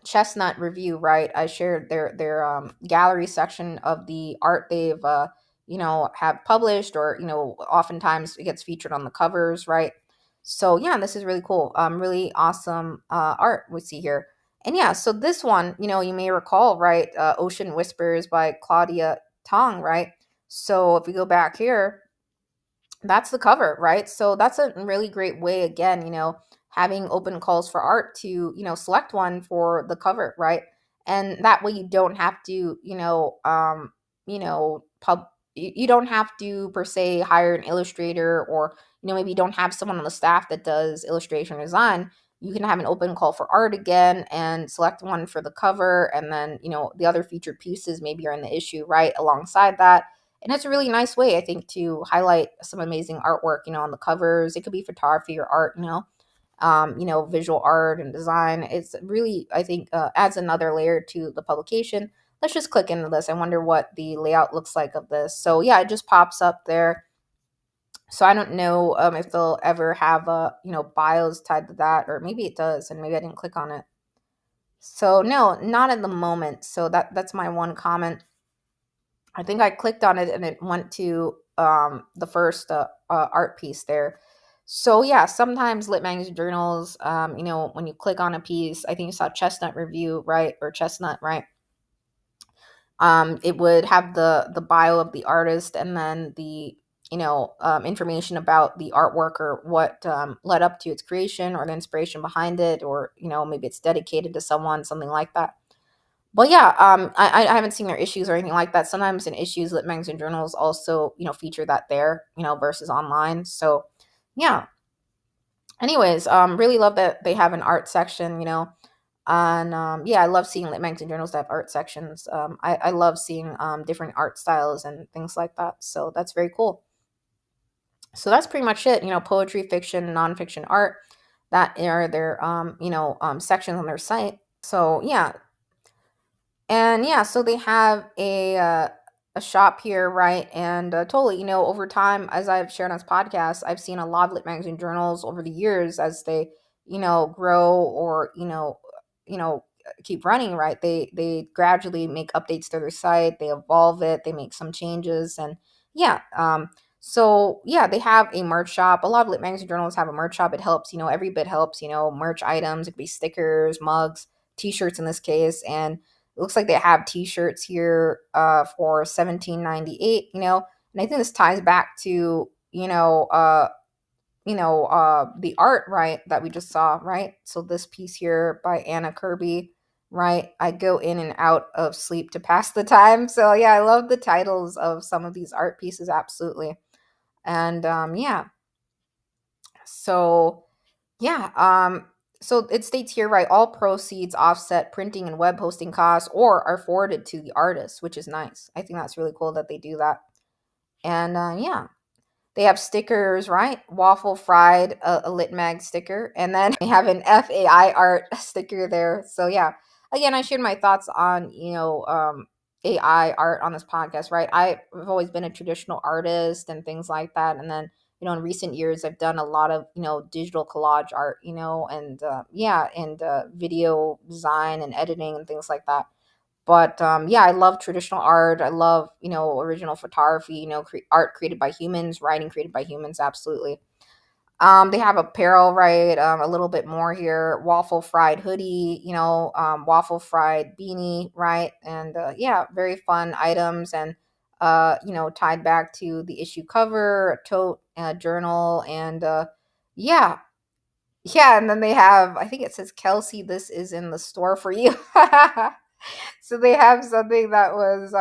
Chestnut Review, right? I shared their gallery section of the art they've have published, or oftentimes it gets featured on the covers, right? So yeah, this is really cool. Really awesome art we see here. And yeah, so this one, you may recall, right? Ocean Whispers by Claudia Tong, right? So if we go back here, that's the cover, right? So that's a really great way, again, having open calls for art to, select one for the cover, right? And that way you don't have to, you don't have to per se hire an illustrator, or, maybe you don't have someone on the staff that does illustration design. You can have an open call for art again and select one for the cover, and then, the other featured pieces maybe are in the issue right alongside that. And it's a really nice way, I think, to highlight some amazing artwork, on the covers. It could be photography or art, visual art and design. It's really, I think, adds another layer to the publication. Let's just click into this. I wonder what the layout looks like of this. So yeah, it just pops up there. So I don't know if they'll ever have bios tied to that, or maybe it does, and maybe I didn't click on it. So no, not at the moment. So that's my one comment. I think I clicked on it and it went to the first art piece there. So yeah, sometimes lit magazine journals, when you click on a piece, I think you saw Chestnut Review, right? Or Chestnut, right? It would have the bio of the artist, and then the information about the artwork, or what led up to its creation, or the inspiration behind it, or maybe it's dedicated to someone, something like that. But yeah, I haven't seen their issues or anything like that. Sometimes in issues, lit magazine journals also, feature that there, versus online. So yeah. Anyways, really love that they have an art section, and yeah, I love seeing lit magazine journals that have art sections. I love seeing different art styles and things like that. So that's very cool. So that's pretty much it. Poetry, fiction, nonfiction, art. That are their sections on their site. So yeah, and yeah, so they have a shop here, right? And totally, over time, as I've shared on this podcast, I've seen a lot of lit magazine journals over the years as they, grow, or you know, keep running, right? They gradually make updates to their site, they evolve it, they make some changes, and yeah, so yeah, they have a merch shop. A lot of lit magazine journals have a merch shop. It helps, every bit helps, merch items. It could be stickers, mugs, t-shirts in this case, and it looks like they have t-shirts here for 17.98, and I think this ties back to, the art, right, that we just saw, right? So this piece here by Anna Kirby, right? I go in and out of sleep to pass the time. So yeah, I love the titles of some of these art pieces, absolutely. And yeah, so yeah, so it states here, right, all proceeds offset printing and web hosting costs, or are forwarded to the artist, which is nice. I think that's really cool that they do that. And yeah, they have stickers, right? Waffle Fried, a lit mag sticker, and then they have an FAI art sticker there. So yeah, again, I shared my thoughts on AI art on this podcast, right? I've always been a traditional artist and things like that, and then in recent years, I've done a lot of digital collage art, and yeah, and video design and editing and things like that. But yeah, I love traditional art. I love original photography. Art created by humans, writing created by humans. Absolutely. They have apparel, right? A little bit more here. Waffle Fried hoodie. Waffle Fried beanie, right? And yeah, very fun items, and tied back to the issue cover, a tote, a journal, and yeah, yeah. And then they have, I think it says, Kelsey, this is in the store for you. So they have something that was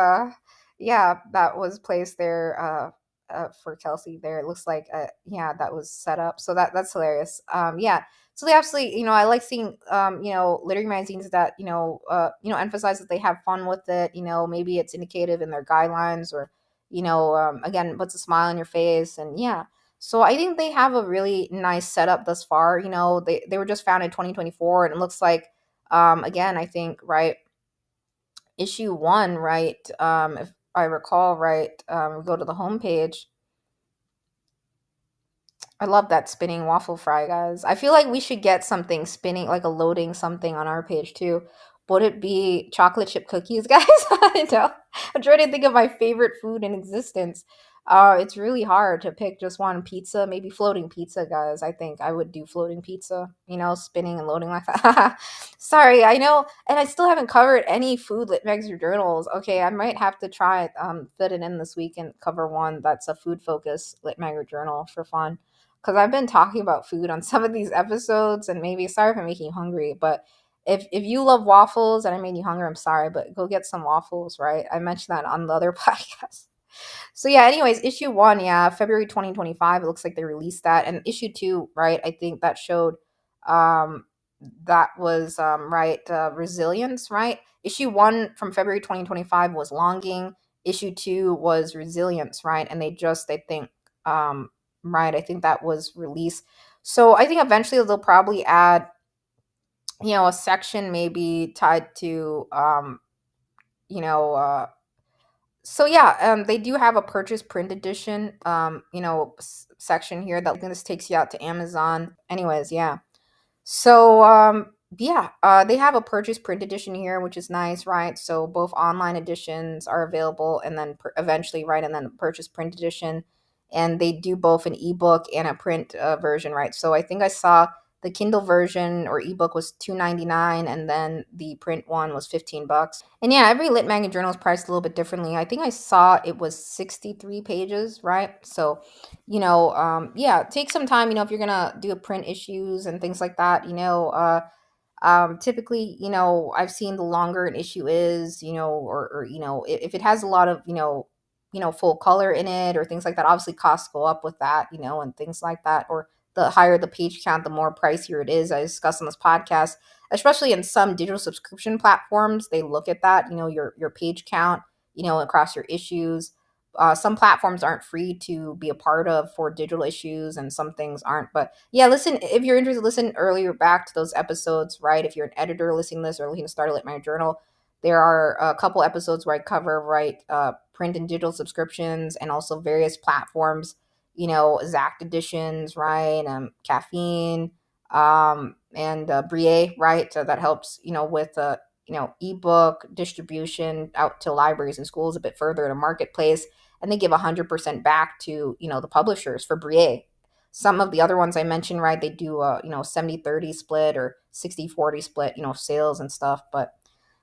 yeah, that was placed there for Kelsey there. It looks like yeah, that was set up. So that's hilarious. Yeah. So they absolutely, I like seeing literary magazines that, emphasize that they have fun with it. Maybe it's indicative in their guidelines, or, again, puts a smile on your face. And yeah. So I think they have a really nice setup thus far. They were just founded in 2024, and it looks like again, I think, right, issue one, right? If I recall right, go to the homepage. I love that spinning waffle fry, guys. I feel like we should get something spinning, like a loading something on our page too. Would it be chocolate chip cookies, guys? I know. I'm trying to think of my favorite food in existence. It's really hard to pick just one pizza. Maybe floating pizza, guys. I think I would do floating pizza, spinning and loading like that. Sorry, I know. And I still haven't covered any food lit mags or journals. Okay, I might have to try it, fit it in this week and cover one that's a food focus lit mag or journal for fun. Because I've been talking about food on some of these episodes, and maybe sorry if I'm making you hungry, but if you love waffles and I made you hungry, I'm sorry, but go get some waffles, right? I mentioned that on the other podcast. So yeah, anyways, issue one, yeah, February 2025, it looks like they released that. And issue two, right, I think that showed um that was right, resilience, right? Issue one from February 2025 was longing, issue two was resilience, right? And they just, I think, right, I think that was released. So I think eventually they'll probably add, a section maybe tied to you know, so yeah, they do have a purchase print edition, section here that this takes you out to Amazon. Anyways, yeah. So yeah, they have a purchase print edition here, which is nice, right? So both online editions are available, and then eventually, right, and then purchase print edition, and they do both an ebook and a print version, right? So I think I saw the Kindle version or ebook was $2.99, and then the print one was $15. And yeah, every lit mag and journal is priced a little bit differently. I think I saw it was 63 pages, right? So yeah, take some time, if you're gonna do a print issues and things like that, typically, I've seen the longer an issue is, or if it has a lot of, full color in it or things like that, obviously costs go up with that, and things like that. Or the higher the page count, the more pricier it is. I discussed on this podcast, especially in some digital subscription platforms, they look at that, your page count, across your issues. Some platforms aren't free to be a part of for digital issues, and some things aren't. But yeah, listen, if you're interested, listen earlier back to those episodes, right? If you're an editor listening to this or looking to start a Lit My Journal, there are a couple episodes where I cover, right, print and digital subscriptions and also various platforms, Zact editions, right, caffeine, and Brie, right? So that helps, with ebook distribution out to libraries and schools a bit further to marketplace, and they give 100% back to, the publishers for Brie. Some of the other ones I mentioned, right, they do a 70-30 split or 60-40 split, sales and stuff. But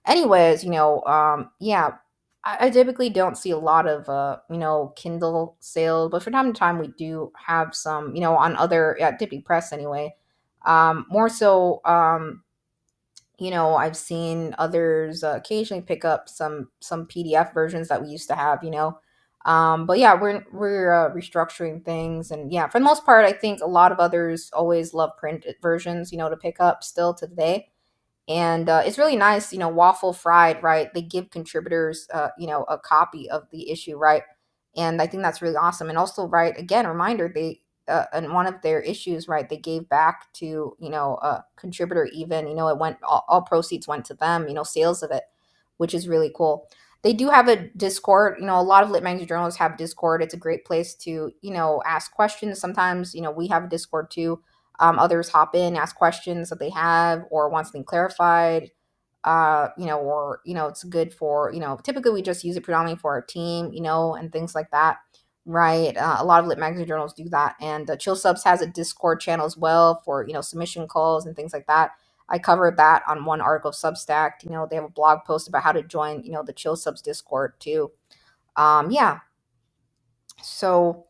anyways, yeah, I typically don't see a lot of Kindle sales, but from time to time we do have some, on other, at Dippy Press anyway. More so, I've seen others occasionally pick up some PDF versions that we used to have, but yeah, we're restructuring things, and yeah, for the most part, I think a lot of others always love print versions, to pick up still to today. And it's really nice, Waffle Fried, right? They give contributors, a copy of the issue, right? And I think that's really awesome. And also, right, again, a reminder, they in one of their issues, right, they gave back to, a contributor. Even, it went, all proceeds went to them, sales of it, which is really cool. They do have a Discord. A lot of lit magazine journalists have Discord. It's a great place to, ask questions. Sometimes, we have a Discord too. Others hop in, ask questions that they have or want something clarified. Or it's good for, typically we just use it predominantly for our team, and things like that, right? A lot of lit magazine journals do that, and Chill Subs has a Discord channel as well for, submission calls and things like that. I covered that on one article of Substack. They have a blog post about how to join, the Chill Subs Discord too. Yeah. So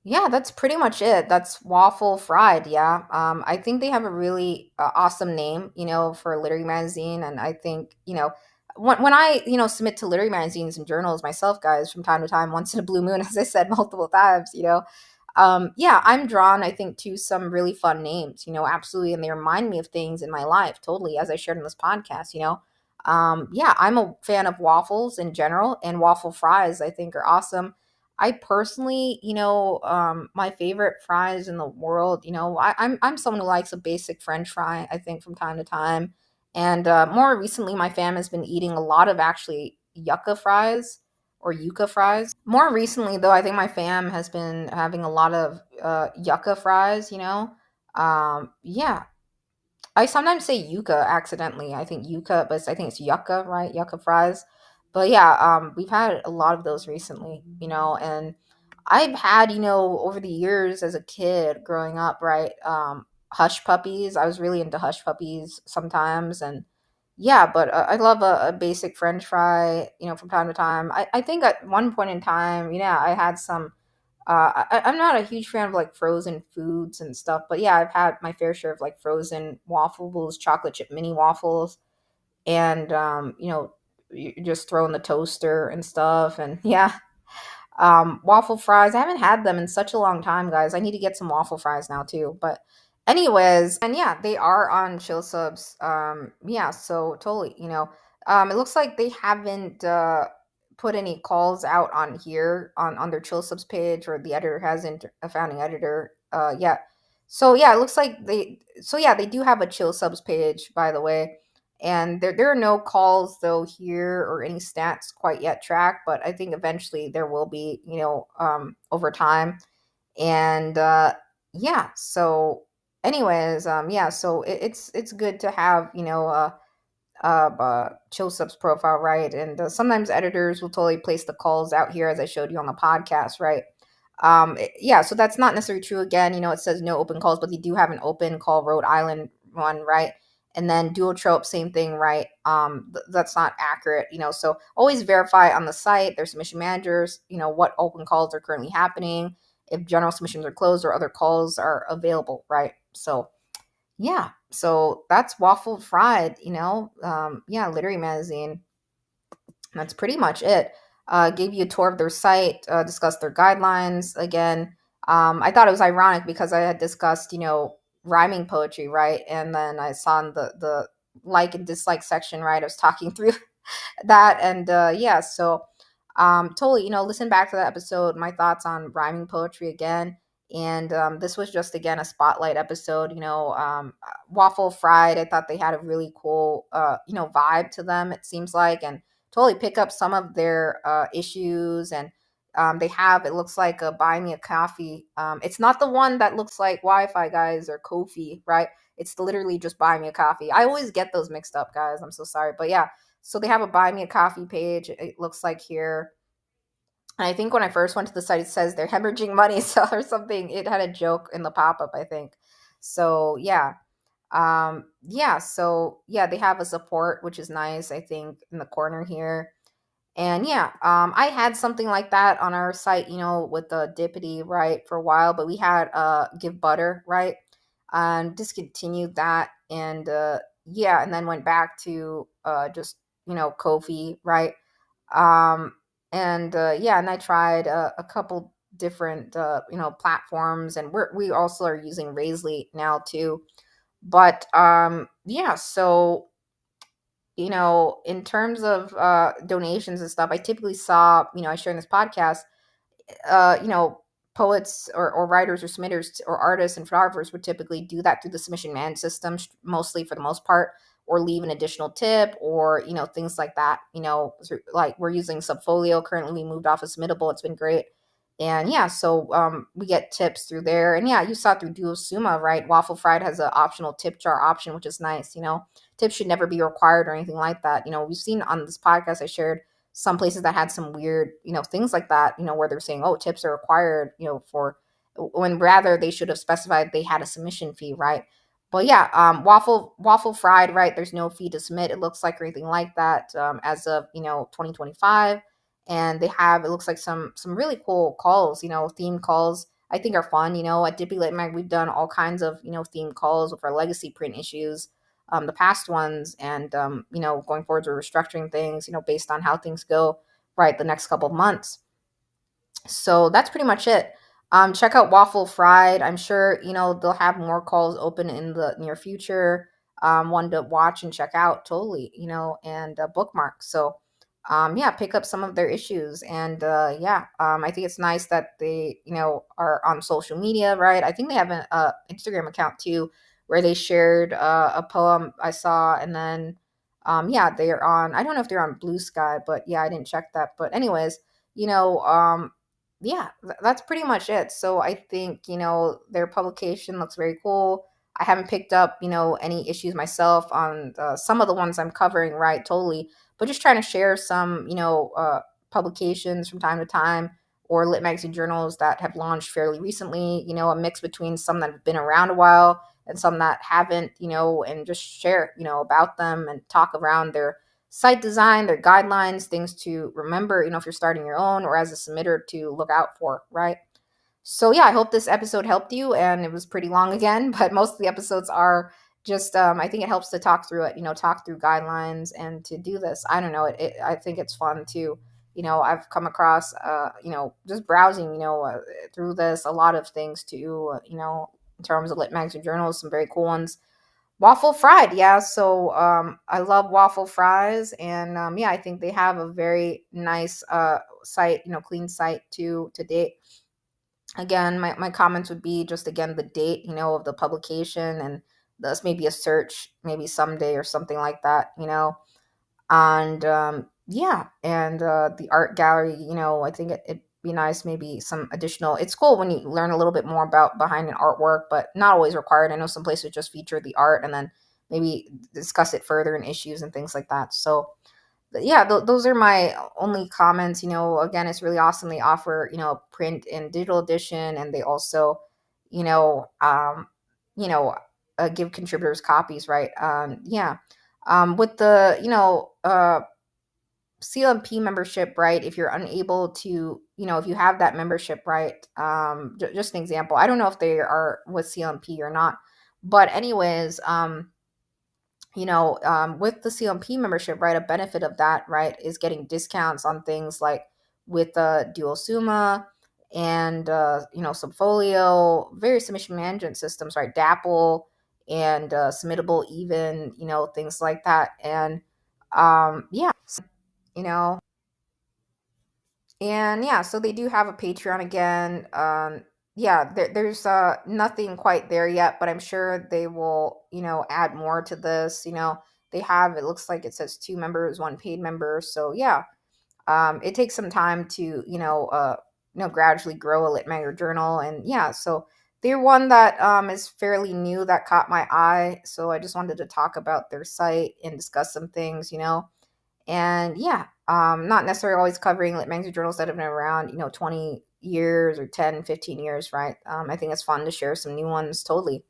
yeah, that's pretty much it. That's Waffle Fried. Yeah. I think they have a really awesome name, for a literary magazine. And I think, when I, submit to literary magazines and journals myself, guys, from time to time, once in a blue moon, as I said multiple times, yeah, I'm drawn, I think, to some really fun names, absolutely. And they remind me of things in my life, totally, as I shared in this podcast, yeah, I'm a fan of waffles in general, and waffle fries, I think, are awesome. I personally, my favorite fries in the world, I'm someone who likes a basic French fry, I think, from time to time. And more recently, my fam has been eating a lot of actually yucca fries or yucca fries. More recently, though, I think my fam has been having a lot of yucca fries, yeah, I sometimes say yucca accidentally. I think yucca, but I think it's yucca, right? Yucca fries. But yeah, we've had a lot of those recently, and I've had, over the years as a kid growing up, right? Hush puppies. I was really into hush puppies sometimes. And yeah, but I love a basic French fry, from time to time. I think at one point in time, yeah, I had some. I'm not a huge fan of like frozen foods and stuff, but yeah, I've had my fair share of like frozen waffles, chocolate chip mini waffles, and you just throw in the toaster and stuff. And yeah, waffle fries. I haven't had them in such a long time, guys. I need to get some waffle fries now too. But anyways, and yeah, they are on chill subs. Yeah, so totally, it looks like they haven't put any calls out on here on their chill subs page, or the editor hasn't, a founding editor yet. So yeah, it looks like they do have a chill subs page, by the way. And there are no calls though here, or any stats quite yet tracked, but I think eventually there will be, over time. And yeah, so anyways, yeah, so it's good to have, chill subs profile, right? And sometimes editors will totally place the calls out here, as I showed you on the podcast, right? Yeah, so that's not necessarily true. Again, it says no open calls, but they do have an open call Rhode Island one, right? And then duotrope, same thing, right? That's not accurate, so always verify on the site, their submission managers, what open calls are currently happening, if general submissions are closed or other calls are available, right? So yeah, so that's Waffle Fried, yeah, literary magazine. That's pretty much it. Gave you a tour of their site, discussed their guidelines again. I thought it was ironic because I had discussed, rhyming poetry, right? And then I saw in the like and dislike section, right? I was talking through that. And yeah, so totally, listen back to that episode, my thoughts on rhyming poetry again. And this was just, again, a spotlight episode. Waffle Fried, I thought they had a really cool vibe to them, it seems like, and totally pick up some of their issues. And they have, it looks like, a buy me a coffee. It's not the one that looks like Wi-Fi, guys, or Kofi, right? It's literally just buy me a coffee. I always get those mixed up, guys, I'm so sorry. But yeah, so they have a buy me a coffee page, it looks like here. And I think when I first went to the site, it says they're hemorrhaging money, so or something. It had a joke in the pop-up, I think. So yeah. Yeah, so yeah, they have a support, which is nice, I think, in the corner here. And yeah, I had something like that on our site, with the Dippity, right, for a while, but we had Give Butter, right? Discontinued that. And yeah, and then went back to just, Kofi, right? Um, and yeah, and I tried a couple different platforms, and we also are using Raisely now too. But yeah, so in terms of donations and stuff, I typically saw, I share in this podcast, uh, you know, poets or writers or submitters or artists and photographers would typically do that through the submission man system, mostly, for the most part, or leave an additional tip, or things like that. Like, we're using Subfolio currently. We moved off of Submittable. It's been great. And yeah, so we get tips through there. And yeah, you saw through Duosuma, right? Waffle Fried has an optional tip jar option, which is nice. Tips should never be required or anything like that. We've seen on this podcast I shared some places that had some weird, things like that, where they're saying, oh, tips are required, for, when rather they should have specified they had a submission fee, right? But yeah, Waffle Fried, right? There's no fee to submit, it looks like, or anything like that, as of 2025. And they have, it looks like, some really cool calls, theme calls. I think are fun. At Dippy Lit Mag, we've done all kinds of theme calls with our legacy print issues, the past ones. And going forward, we're restructuring things, based on how things go, right, the next couple of months. So that's pretty much it. Check out Waffle Fried. I'm sure they'll have more calls open in the near future. One to watch and check out, totally, and bookmark. So yeah, pick up some of their issues. And yeah, I think it's nice that they are on social media, right? I think they have an Instagram account too, where they shared a poem I saw. And then yeah, they're on, I don't know if they're on Blue Sky, but yeah, I didn't check that. But anyways, you know yeah, that's pretty much it. So I think their publication looks very cool. I haven't picked up any issues myself on some of the ones I'm covering, right? Totally. But just trying to share some publications from time to time, or lit magazine journals that have launched fairly recently, a mix between some that have been around a while and some that haven't, and just share, about them and talk around their site design, their guidelines, things to remember, if you're starting your own or as a submitter to look out for, right? So yeah, I hope this episode helped you, and it was pretty long again, but most of the episodes are just I think it helps to talk through it, talk through guidelines and to do this. I don't know, I think it's fun too. I've come across just browsing, through this, a lot of things too, in terms of lit magazine journals, some very cool ones. Waffle Fried, yeah. So I love waffle fries, and yeah, I think they have a very nice site, clean site to date. Again, my comments would be just again the date, of the publication, and thus maybe a search, maybe someday or something like that, and yeah, and the art gallery, I think it'd be nice, maybe some additional. It's cool when you learn a little bit more about behind an artwork, but not always required. I know some places just feature the art and then maybe discuss it further in issues and things like that. So but yeah, those are my only comments. Again, it's really awesome. They offer, print and digital edition, and they also, you know, um, you know, give contributors copies, right? Yeah. With the, CLMP membership, right? If you're unable to, if you have that membership, right? Just an example. I don't know if they are with CLMP or not, but anyways, with the CLMP membership, right, a benefit of that, right, is getting discounts on things like with Dual Summa and, Subfolio, various submission management systems, right, DAPL and Submittable even, things like that. And yeah, you know, and yeah, so they do have a Patreon again. Yeah, there's nothing quite there yet, but I'm sure they will, add more to this. They have, it looks like it says two members, one paid member. So yeah, it takes some time to, gradually grow a lit matter journal. And yeah, so they're one that is fairly new that caught my eye. So I just wanted to talk about their site and discuss some things, and yeah, not necessarily always covering lit magazine journals that have been around, 20 years or 10, 15 years, right? I think it's fun to share some new ones, totally.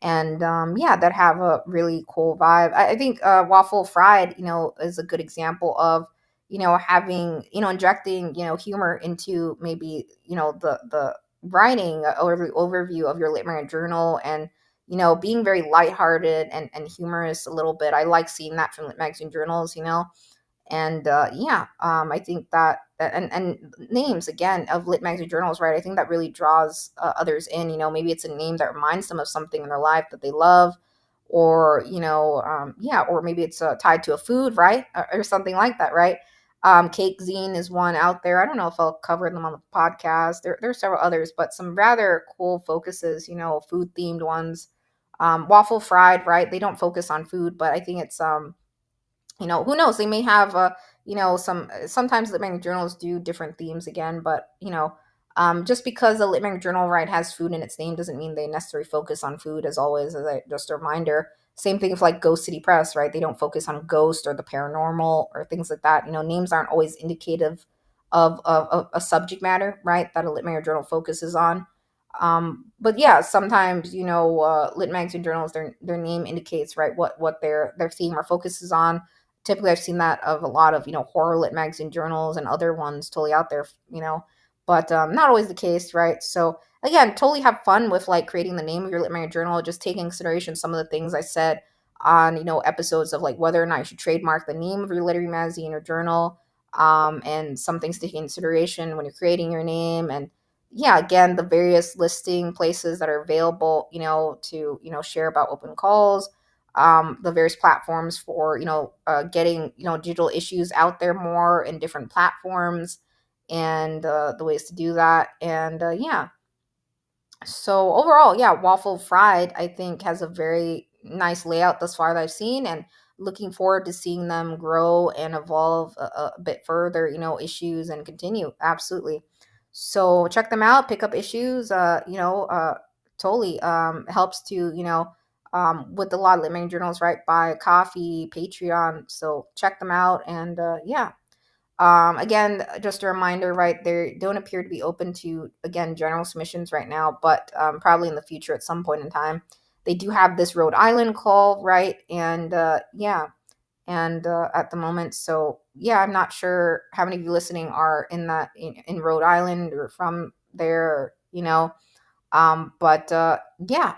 And yeah, that have a really cool vibe. I think Waffle Fried, is a good example of, having, injecting, humor into maybe, the writing or the overview of your lit magazine journal, and, being very lighthearted and humorous a little bit. I like seeing that from lit magazine journals, and yeah, I think and names again of lit magazine journals, right? I think that really draws others in. Maybe it's a name that reminds them of something in their life that they love, or yeah, or maybe it's tied to a food, right, or something like that, right? Cake Zine is one out there. I don't know if I'll cover them on the podcast. There are several others, but some rather cool focuses, food themed ones. Waffle Fried, right? They don't focus on food, but I think it's who knows, they may have sometimes lit magazine journals do different themes again, but just because the lit magazine journal, right, has food in its name doesn't mean they necessarily focus on food, as always, just a reminder. Same thing with like Ghost City Press, right? They don't focus on ghost or the paranormal or things like that. names aren't always indicative of a subject matter, right, that a lit magazine journal focuses on. But yeah, sometimes lit magazine journals, their name indicates, right, what their theme or focus is on. Typically, I've seen that of a lot of horror lit magazine journals and other ones totally out there, but not always the case, right? So again, totally have fun with like creating the name of your lit magazine journal, just taking into consideration some of the things I said on episodes of like whether or not you should trademark the name of your literary magazine or journal, and some things to take into consideration when you're creating your name. And yeah, again, the various listing places that are available, to share about open calls, the various platforms for getting digital issues out there more in different platforms, and the ways to do that. And yeah, so overall, yeah, Waffle Fried, I think, has a very nice layout thus far that I've seen, and looking forward to seeing them grow and evolve a bit further, issues, and continue. Absolutely. So check them out, pick up issues, totally helps to, with a lot of lit journals, right? Buy coffee, Patreon. So check them out. And yeah, Again, just a reminder, right? They don't appear to be open to, again, general submissions right now, but probably in the future at some point in time. They do have this Rhode Island call, right? And yeah, and at the moment, so yeah, I'm not sure how many of you listening are in that in Rhode Island or from there, but yeah,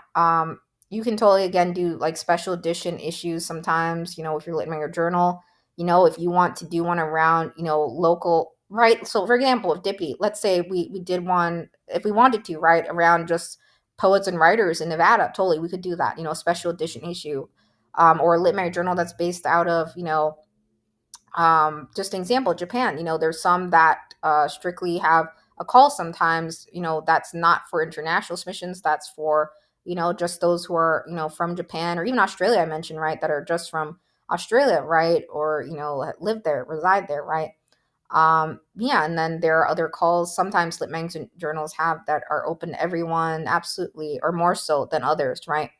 you can totally again do like special edition issues sometimes, if you're letting your journal, if you want to do one around, local, right? So for example, if Dippy, let's say we did one, if we wanted to, right, around just poets and writers in Nevada, totally we could do that, a special edition issue, or a literary journal that's based out of, just an example, Japan, there's some that strictly have a call sometimes, that's not for international submissions, that's for, just those who are, from Japan or even Australia, I mentioned, right, that are just from Australia, right, or, live there, reside there, right. Yeah, and then there are other calls sometimes lit magazine journals have that are open to everyone, absolutely, or more so than others, right.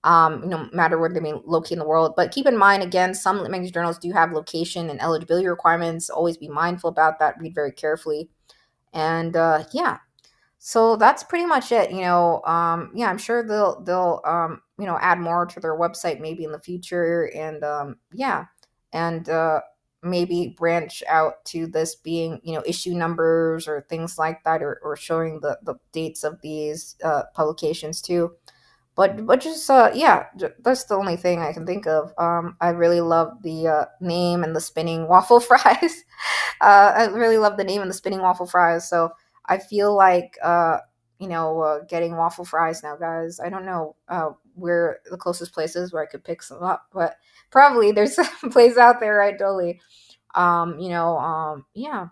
No matter where they may locate in the world. But keep in mind, again, some magazine journals do have location and eligibility requirements. Always be mindful about that. Read very carefully. And yeah, so that's pretty much it. Yeah, I'm sure they'll add more to their website maybe in the future. And yeah, and maybe branch out to this being issue numbers or things like that, or showing the dates of these publications too. But just yeah, that's the only thing I can think of. I really love the name and the spinning waffle fries. I really love the name and the spinning waffle fries. So I feel like getting waffle fries now, guys. I don't know where the closest place is where I could pick some up, but probably there's some place out there, right? Totally. Yeah.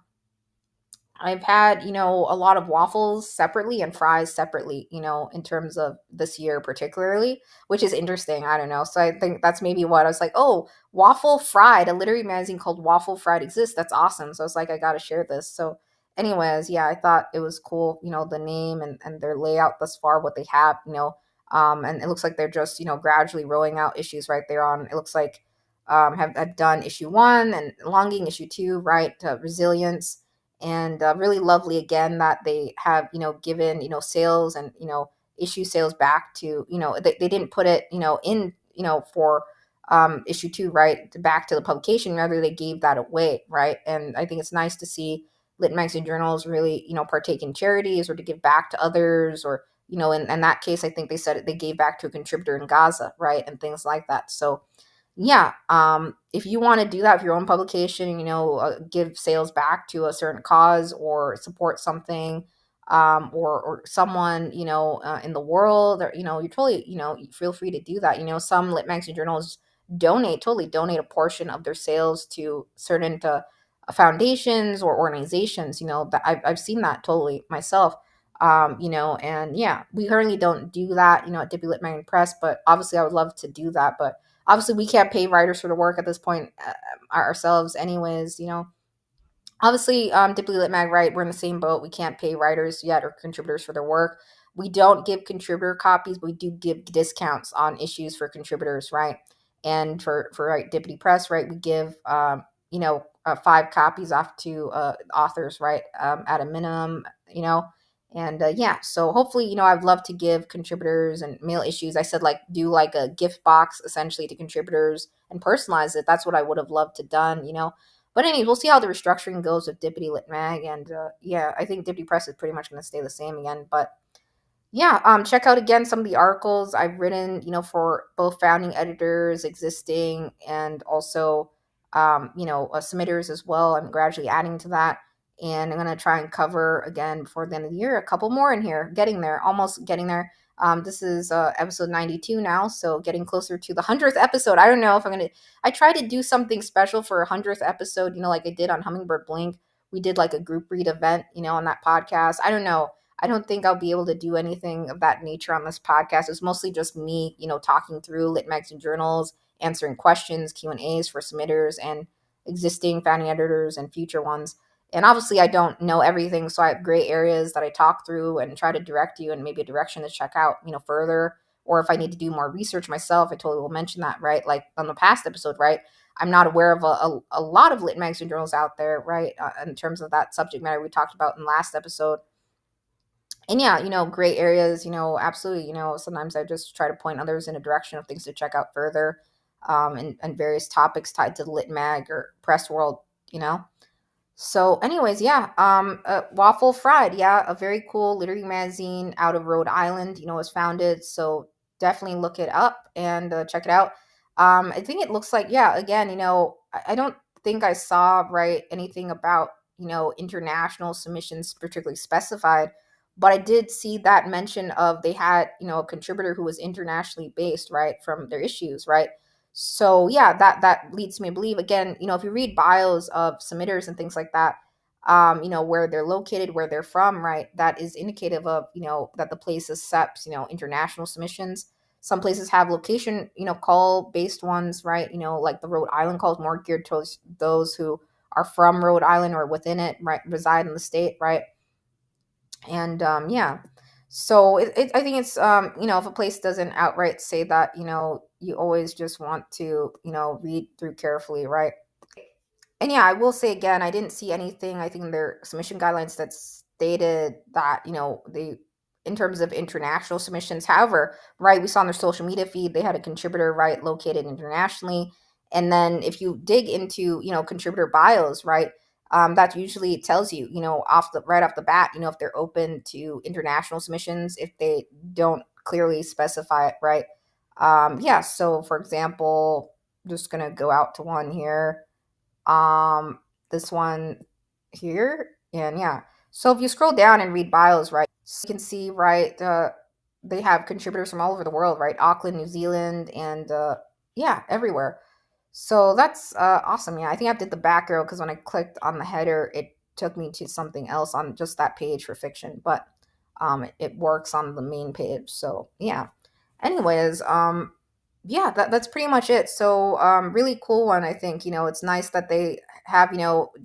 I've had, a lot of waffles separately and fries separately, in terms of this year particularly, which is interesting. I don't know. So I think that's maybe what I was like, oh, Waffle Fried, a literary magazine called Waffle Fried exists. That's awesome. So I was like, I got to share this. So, anyways, yeah, I thought it was cool, the name and their layout thus far, what they have, and it looks like they're just, gradually rolling out issues right there on. It looks like have done issue one and longing issue two, right? Resilience, and really lovely again that they have given sales and issue sales back to they didn't put it in for issue two, right, back to the publication, rather they gave that away, right. And I think it's nice to see lit magazine journals really partake in charities or to give back to others, or in that case I think they said they gave back to a contributor in Gaza, right, and things like that. So yeah, if you want to do that for your own publication, give sales back to a certain cause or support something, or someone, in the world, or, you totally, you feel free to do that. Some lit magazine journals totally donate a portion of their sales to certain foundations or organizations, that I've seen that totally myself. And yeah, we currently don't do that, at Dippy Lit Magazine Press, but obviously I would love to do that. But obviously we can't pay writers for the work at this point ourselves anyways. Obviously, Dippy Lit Mag, right, we're in the same boat. We can't pay writers yet or contributors for their work. We don't give contributor copies, but we do give discounts on issues for contributors, right. And for right, Dippity Press, right, we give 5 copies off to authors, right, at a minimum, and yeah, so hopefully, I'd love to give contributors and mail issues. I said like do like a gift box essentially to contributors and personalize it. That's what I would have loved to done. But anyways, we'll see how the restructuring goes with Dippity Lit Mag, and yeah, I think Dippity Press is pretty much going to stay the same again. But yeah, check out again some of the articles I've written, for both founding editors, existing, and also, submitters as well. I'm gradually adding to that. And I'm going to try and cover again before the end of the year a couple more in here. Getting there, almost getting there. This is episode 92 now, so getting closer to the 100th episode. I don't know if I'm going to. I try to do something special for a 100th episode, like I did on Hummingbird Blink. We did like a group read event, on that podcast. I don't know. I don't think I'll be able to do anything of that nature on this podcast. It's mostly just me, talking through lit magazine journals, answering questions, Q&As for submitters and existing founding editors and future ones. And obviously I don't know everything, so I have gray areas that I talk through and try to direct you and maybe a direction to check out, further. Or if I need to do more research myself, I totally will mention that, right? Like on the past episode, right? I'm not aware of a lot of lit magazine journals out there, right? In terms of that subject matter we talked about in the last episode. And yeah, gray areas, absolutely. Sometimes I just try to point others in a direction of things to check out further, and various topics tied to the lit mag or press world, you know. So, anyways, yeah, Waffle Fried, yeah, a very cool literary magazine out of Rhode Island, was founded. So definitely look it up and check it out. I think it looks like, yeah, again, I don't think I saw right anything about international submissions particularly specified, but I did see that mention of they had a contributor who was internationally based, right, from their issues, right. So yeah, that leads me to believe again, if you read bios of submitters and things like that, where they're located, where they're from, right, that is indicative of, that the place accepts, international submissions. Some places have location, call based ones, right? Like the Rhode Island call is more geared towards those who are from Rhode Island or within it, right, reside in the state, right? And yeah, so I think it's if a place doesn't outright say that, you always just want to read through carefully, right. And yeah, I will say again, I didn't see anything, I think, in their submission guidelines that stated that, they, in terms of international submissions. However, right, we saw on their social media feed, they had a contributor, right, located internationally. And then if you dig into, contributor bios, right, that usually tells you, right off the bat, if they're open to international submissions, if they don't clearly specify it, right. Yeah, so for example, just gonna go out to one here, this one here, and yeah, so if you scroll down and read bios, right, so you can see, right, they have contributors from all over the world, right, Auckland, New Zealand, and yeah, everywhere. So that's awesome. Yeah, I think I did the back arrow because when I clicked on the header, it took me to something else on just that page for fiction, but it works on the main page. So yeah, anyways, yeah, that's pretty much it. So really cool one. I think, it's nice that they have,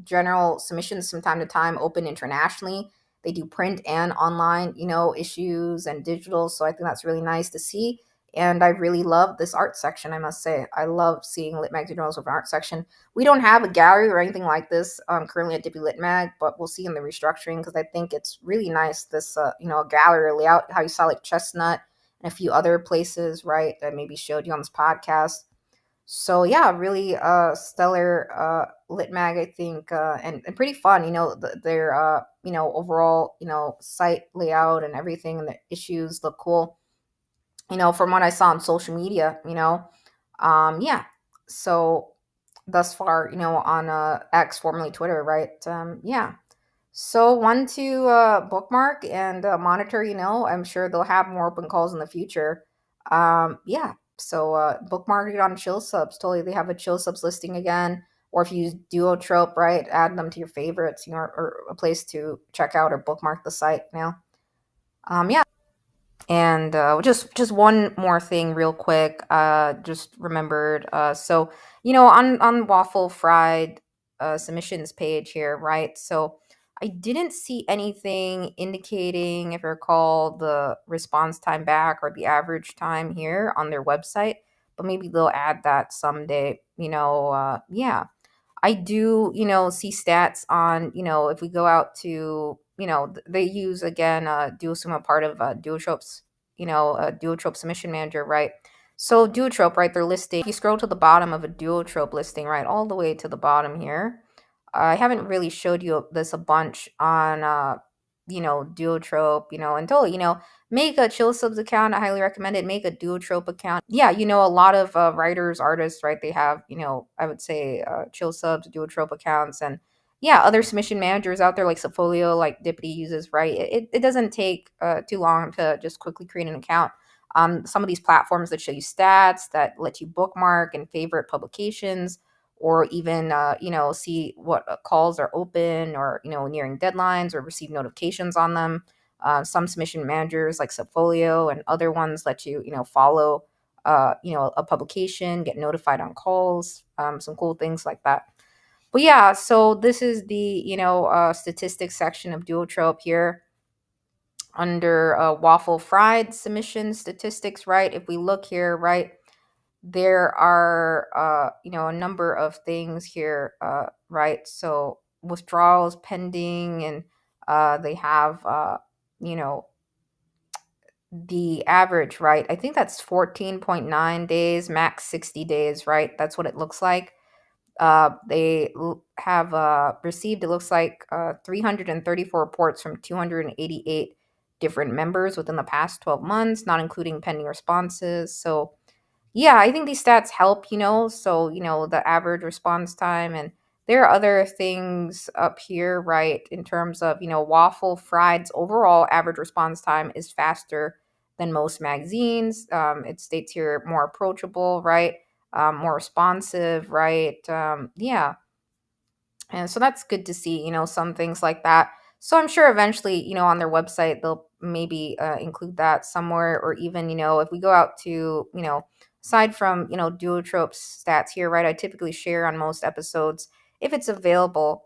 general submissions from time to time open internationally. They do print and online, issues and digital. So I think that's really nice to see. And I really love this art section, I must say. I love seeing lit magazine journals with an art section. We don't have a gallery or anything like this currently at Dippy Lit Mag, but we'll see in the restructuring, because I think it's really nice, this a gallery layout, how you saw like Chestnut and a few other places, right, that maybe showed you on this podcast. So yeah, really stellar lit mag, I think, and pretty fun. Their overall site layout and everything, and the issues look cool. From what I saw on social media. Yeah. So thus far, on X, formerly Twitter, right? Yeah. So one to bookmark and monitor. I'm sure they'll have more open calls in the future. Yeah. So bookmark it on chill subs. Totally, they have a chill subs listing again. Or if you use Duotrope, right, add them to your favorites. Or a place to check out or bookmark the site. Yeah. And just one more thing, real quick. Just remembered. So on Waffle Fried submissions page here, right? So I didn't see anything indicating, if I recall, the response time back or the average time here on their website. But maybe they'll add that someday. Yeah. I do, see stats on, if we go out to, they use again, Duosuma, part of Duotrope's, Duotrope submission manager, right? So Duotrope, right, they're listing. If you scroll to the bottom of a Duotrope listing, right, all the way to the bottom here, I haven't really showed you this a bunch on, Duotrope, until, make a chill subs account. I highly recommend it. Make a Duotrope account. Yeah, a lot of writers, artists, right? They have, I would say chill subs, Duotrope accounts, and yeah, other submission managers out there like Subfolio, like Dippity uses, right? It doesn't take too long to just quickly create an account. Some of these platforms that show you stats, that let you bookmark and favorite publications, or even see what calls are open, or nearing deadlines, or receive notifications on them. Some submission managers like Subfolio and other ones let you follow a publication, get notified on calls, some cool things like that. But yeah, so this is the statistics section of Duotrope here under Waffle Fried submission statistics, right? If we look here, right, there are a number of things here, right? So withdrawals pending, and they have you know the average, right? I think that's 14.9 days, max 60 days, right? That's what it looks like. Have received, it looks like, 334 reports from 288 different members within the past 12 months, not including pending responses. So yeah, I think these stats help, so, the average response time. And there are other things up here, right, in terms of, Waffle Fried's overall average response time is faster than most magazines. It states here more approachable, right? More responsive, right? Yeah. And so that's good to see, some things like that. So I'm sure eventually, on their website, they'll maybe include that somewhere, or even, if we go out to, aside from, duotrope's stats here, right? I typically share on most episodes if it's available.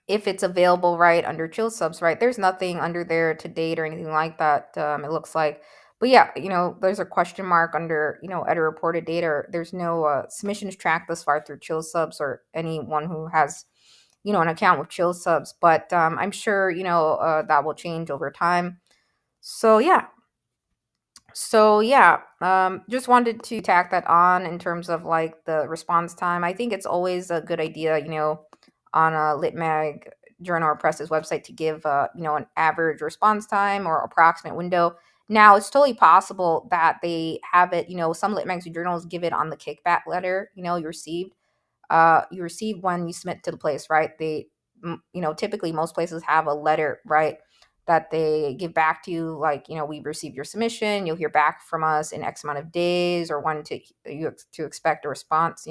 If it's available, right, under chill subs, right? There's nothing under there to date or anything like that. It looks like, but yeah, there's a question mark under, editor reported data. There's no submissions tracked thus far through chill subs or anyone who has, an account with chill subs. But I'm sure, that will change over time. So yeah, just wanted to tack that on in terms of like the response time. I think it's always a good idea, on a Lit Mag Journal or Press's website to give, an average response time or approximate window. Now, it's totally possible that they have it, some Lit Mags journals give it on the kickback letter, you receive when you submit to the place, right? Typically most places have a letter, right, that they give back to you, like, we've received your submission, you'll hear back from us in X amount of days, or when to expect a response,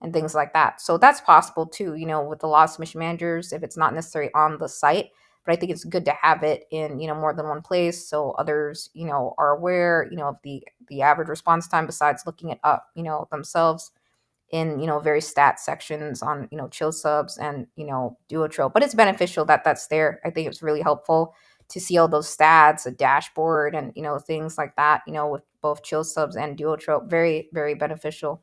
and things like that. So that's possible too, with the law submission managers, if it's not necessarily on the site. But I think it's good to have it in, more than one place, so others, are aware, of the average response time, besides looking it up, themselves in, various stat sections on, chill subs and, duotrope. But it's beneficial that that's there. I think it's really helpful to see all those stats, a dashboard, and, things like that, with both chill subs and duotrope. Very, very beneficial.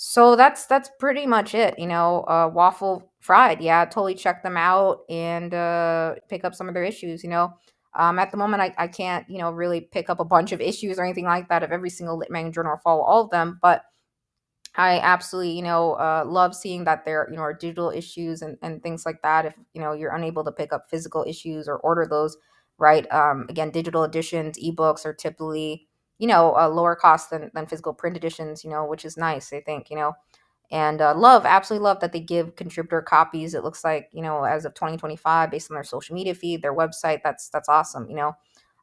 So that's pretty much it. Waffle Fried, yeah, totally check them out and pick up some of their issues. At the moment, I can't, really pick up a bunch of issues or anything like that of every single Lit Mag journal or follow all of them, but I absolutely, love seeing that there, are digital issues and things like that. If, you're unable to pick up physical issues or order those, right? Again, digital editions, ebooks are typically, a lower cost than physical print editions, which is nice, I think, and absolutely love that they give contributor copies. It looks like, as of 2025, based on their social media feed, their website, that's awesome,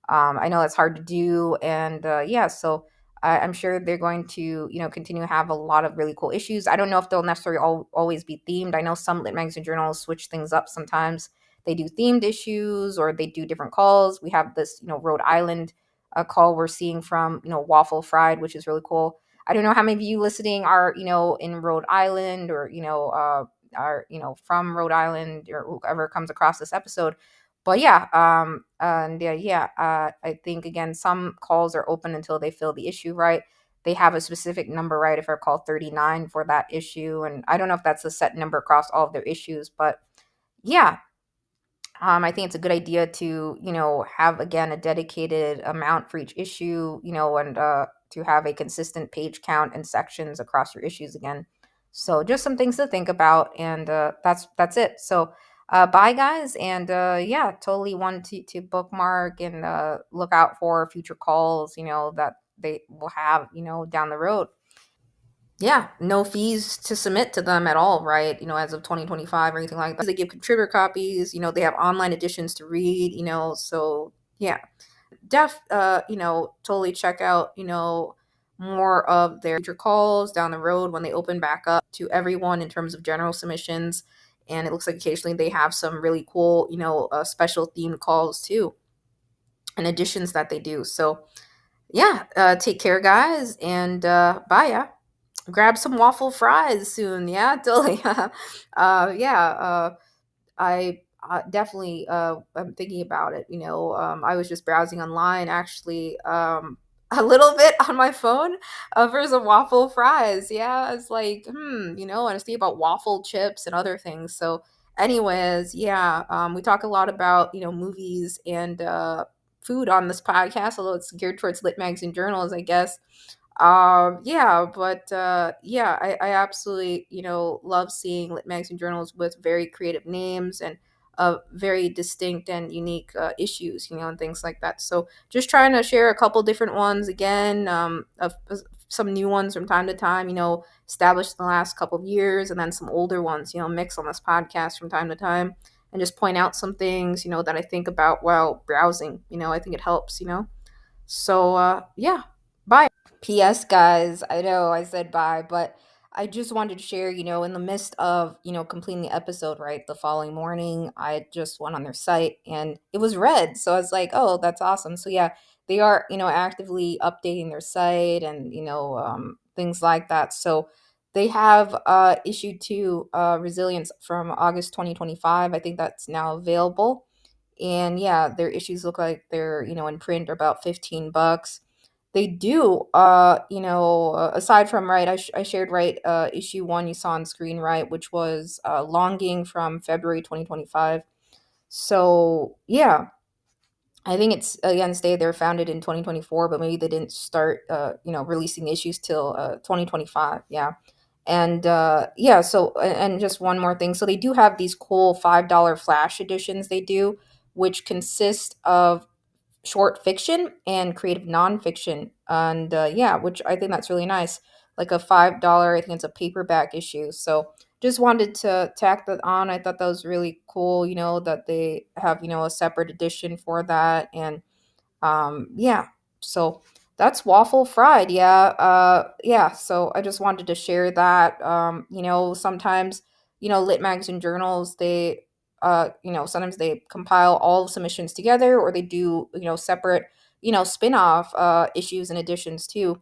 I know that's hard to do, and yeah, so I'm sure they're going to, continue to have a lot of really cool issues. I don't know if they'll necessarily always be themed. I know some Lit magazine journals switch things up sometimes. They do themed issues, or they do different calls. We have this, Rhode Island call we're seeing from, Waffle Fried, which is really cool. I don't know how many of you listening are, in Rhode Island, or, are, from Rhode Island, or whoever comes across this episode. But yeah, and I think, again, some calls are open until they fill the issue, right? They have a specific number, right? If I call 39 for that issue, and I don't know if that's a set number across all of their issues, but yeah, I think it's a good idea to, have, again, a dedicated amount for each issue, and to have a consistent page count and sections across your issues again. So just some things to think about, and that's it. So bye, guys, and yeah, totally want to bookmark and look out for future calls, that they will have, down the road. Yeah, no fees to submit to them at all, right? As of 2025 or anything like that. They give contributor copies, they have online editions to read, so yeah. Totally check out, more of their future calls down the road when they open back up to everyone in terms of general submissions. And it looks like occasionally they have some really cool, special themed calls too, and additions that they do. So yeah, take care, guys, and bye. Yeah, grab some waffle fries soon. Yeah, totally. Yeah, I definitely I'm thinking about it. I was just browsing online actually, a little bit on my phone for some waffle fries. Yeah, it's like, and I was thinking about waffle chips and other things. So, anyways, yeah, we talk a lot about movies and food on this podcast, although it's geared towards lit magazine journals, I guess. Yeah, but yeah, I absolutely, love seeing lit magazine journals with very creative names and very distinct and unique issues, and things like that. So just trying to share a couple different ones again, of some new ones from time to time, established in the last couple of years, and then some older ones, mix on this podcast from time to time, and just point out some things, that I think about while browsing. I think it helps. So yeah, bye. P.S. guys, I know I said bye, but I just wanted to share, in the midst of, completing the episode, right, the following morning, I just went on their site and it was red. So I was like, oh, that's awesome. So yeah, they are, actively updating their site and, things like that. So they have issue 2 resilience from August 2025. I think that's now available. And yeah, their issues look like they're, in print are about 15 bucks. They do, aside from, right, I shared, right, issue 1 you saw on screen, right, which was Longing from February 2025. So, yeah, I think it's, again, stated they were founded in 2024, but maybe they didn't start, releasing issues till 2025. Yeah. And yeah, so, and just one more thing. So they do have these cool $5 flash editions they do, which consist of short fiction and creative nonfiction. And yeah, which I think that's really nice. Like a $5, I think it's a paperback issue. So just wanted to tack that on. I thought that was really cool, that they have, a separate edition for that. And yeah, so that's Waffle Fried. Yeah, yeah. So I just wanted to share that. Sometimes, lit magazine journals, they, sometimes they compile all the submissions together, or they do, separate, spin-off issues and editions too.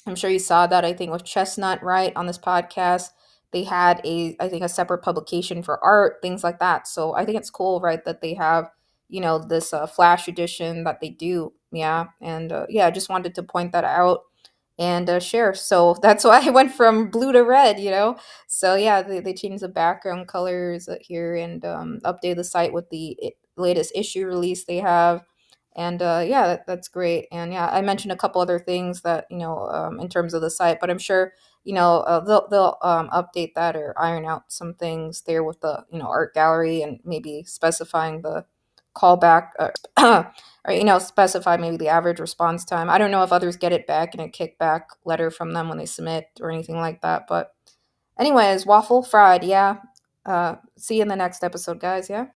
I'm sure you saw that, I think, with Chestnut, right, on this podcast. They had I think, a separate publication for art, things like that. So I think it's cool, right, that they have, this flash edition that they do. Yeah. And yeah, I just wanted to point that out and share. So that's why I went from blue to red, So yeah, they changed the background colors here and update the site with the latest issue release they have. And yeah, that's great. And yeah, I mentioned a couple other things that, in terms of the site, but I'm sure, they'll update that or iron out some things there with the, art gallery, and maybe specifying the callback, or, specify maybe the average response time. I don't know if others get it back in a kickback letter from them when they submit or anything like that. But anyways, Waffle Fried. Yeah. See you in the next episode, guys. Yeah.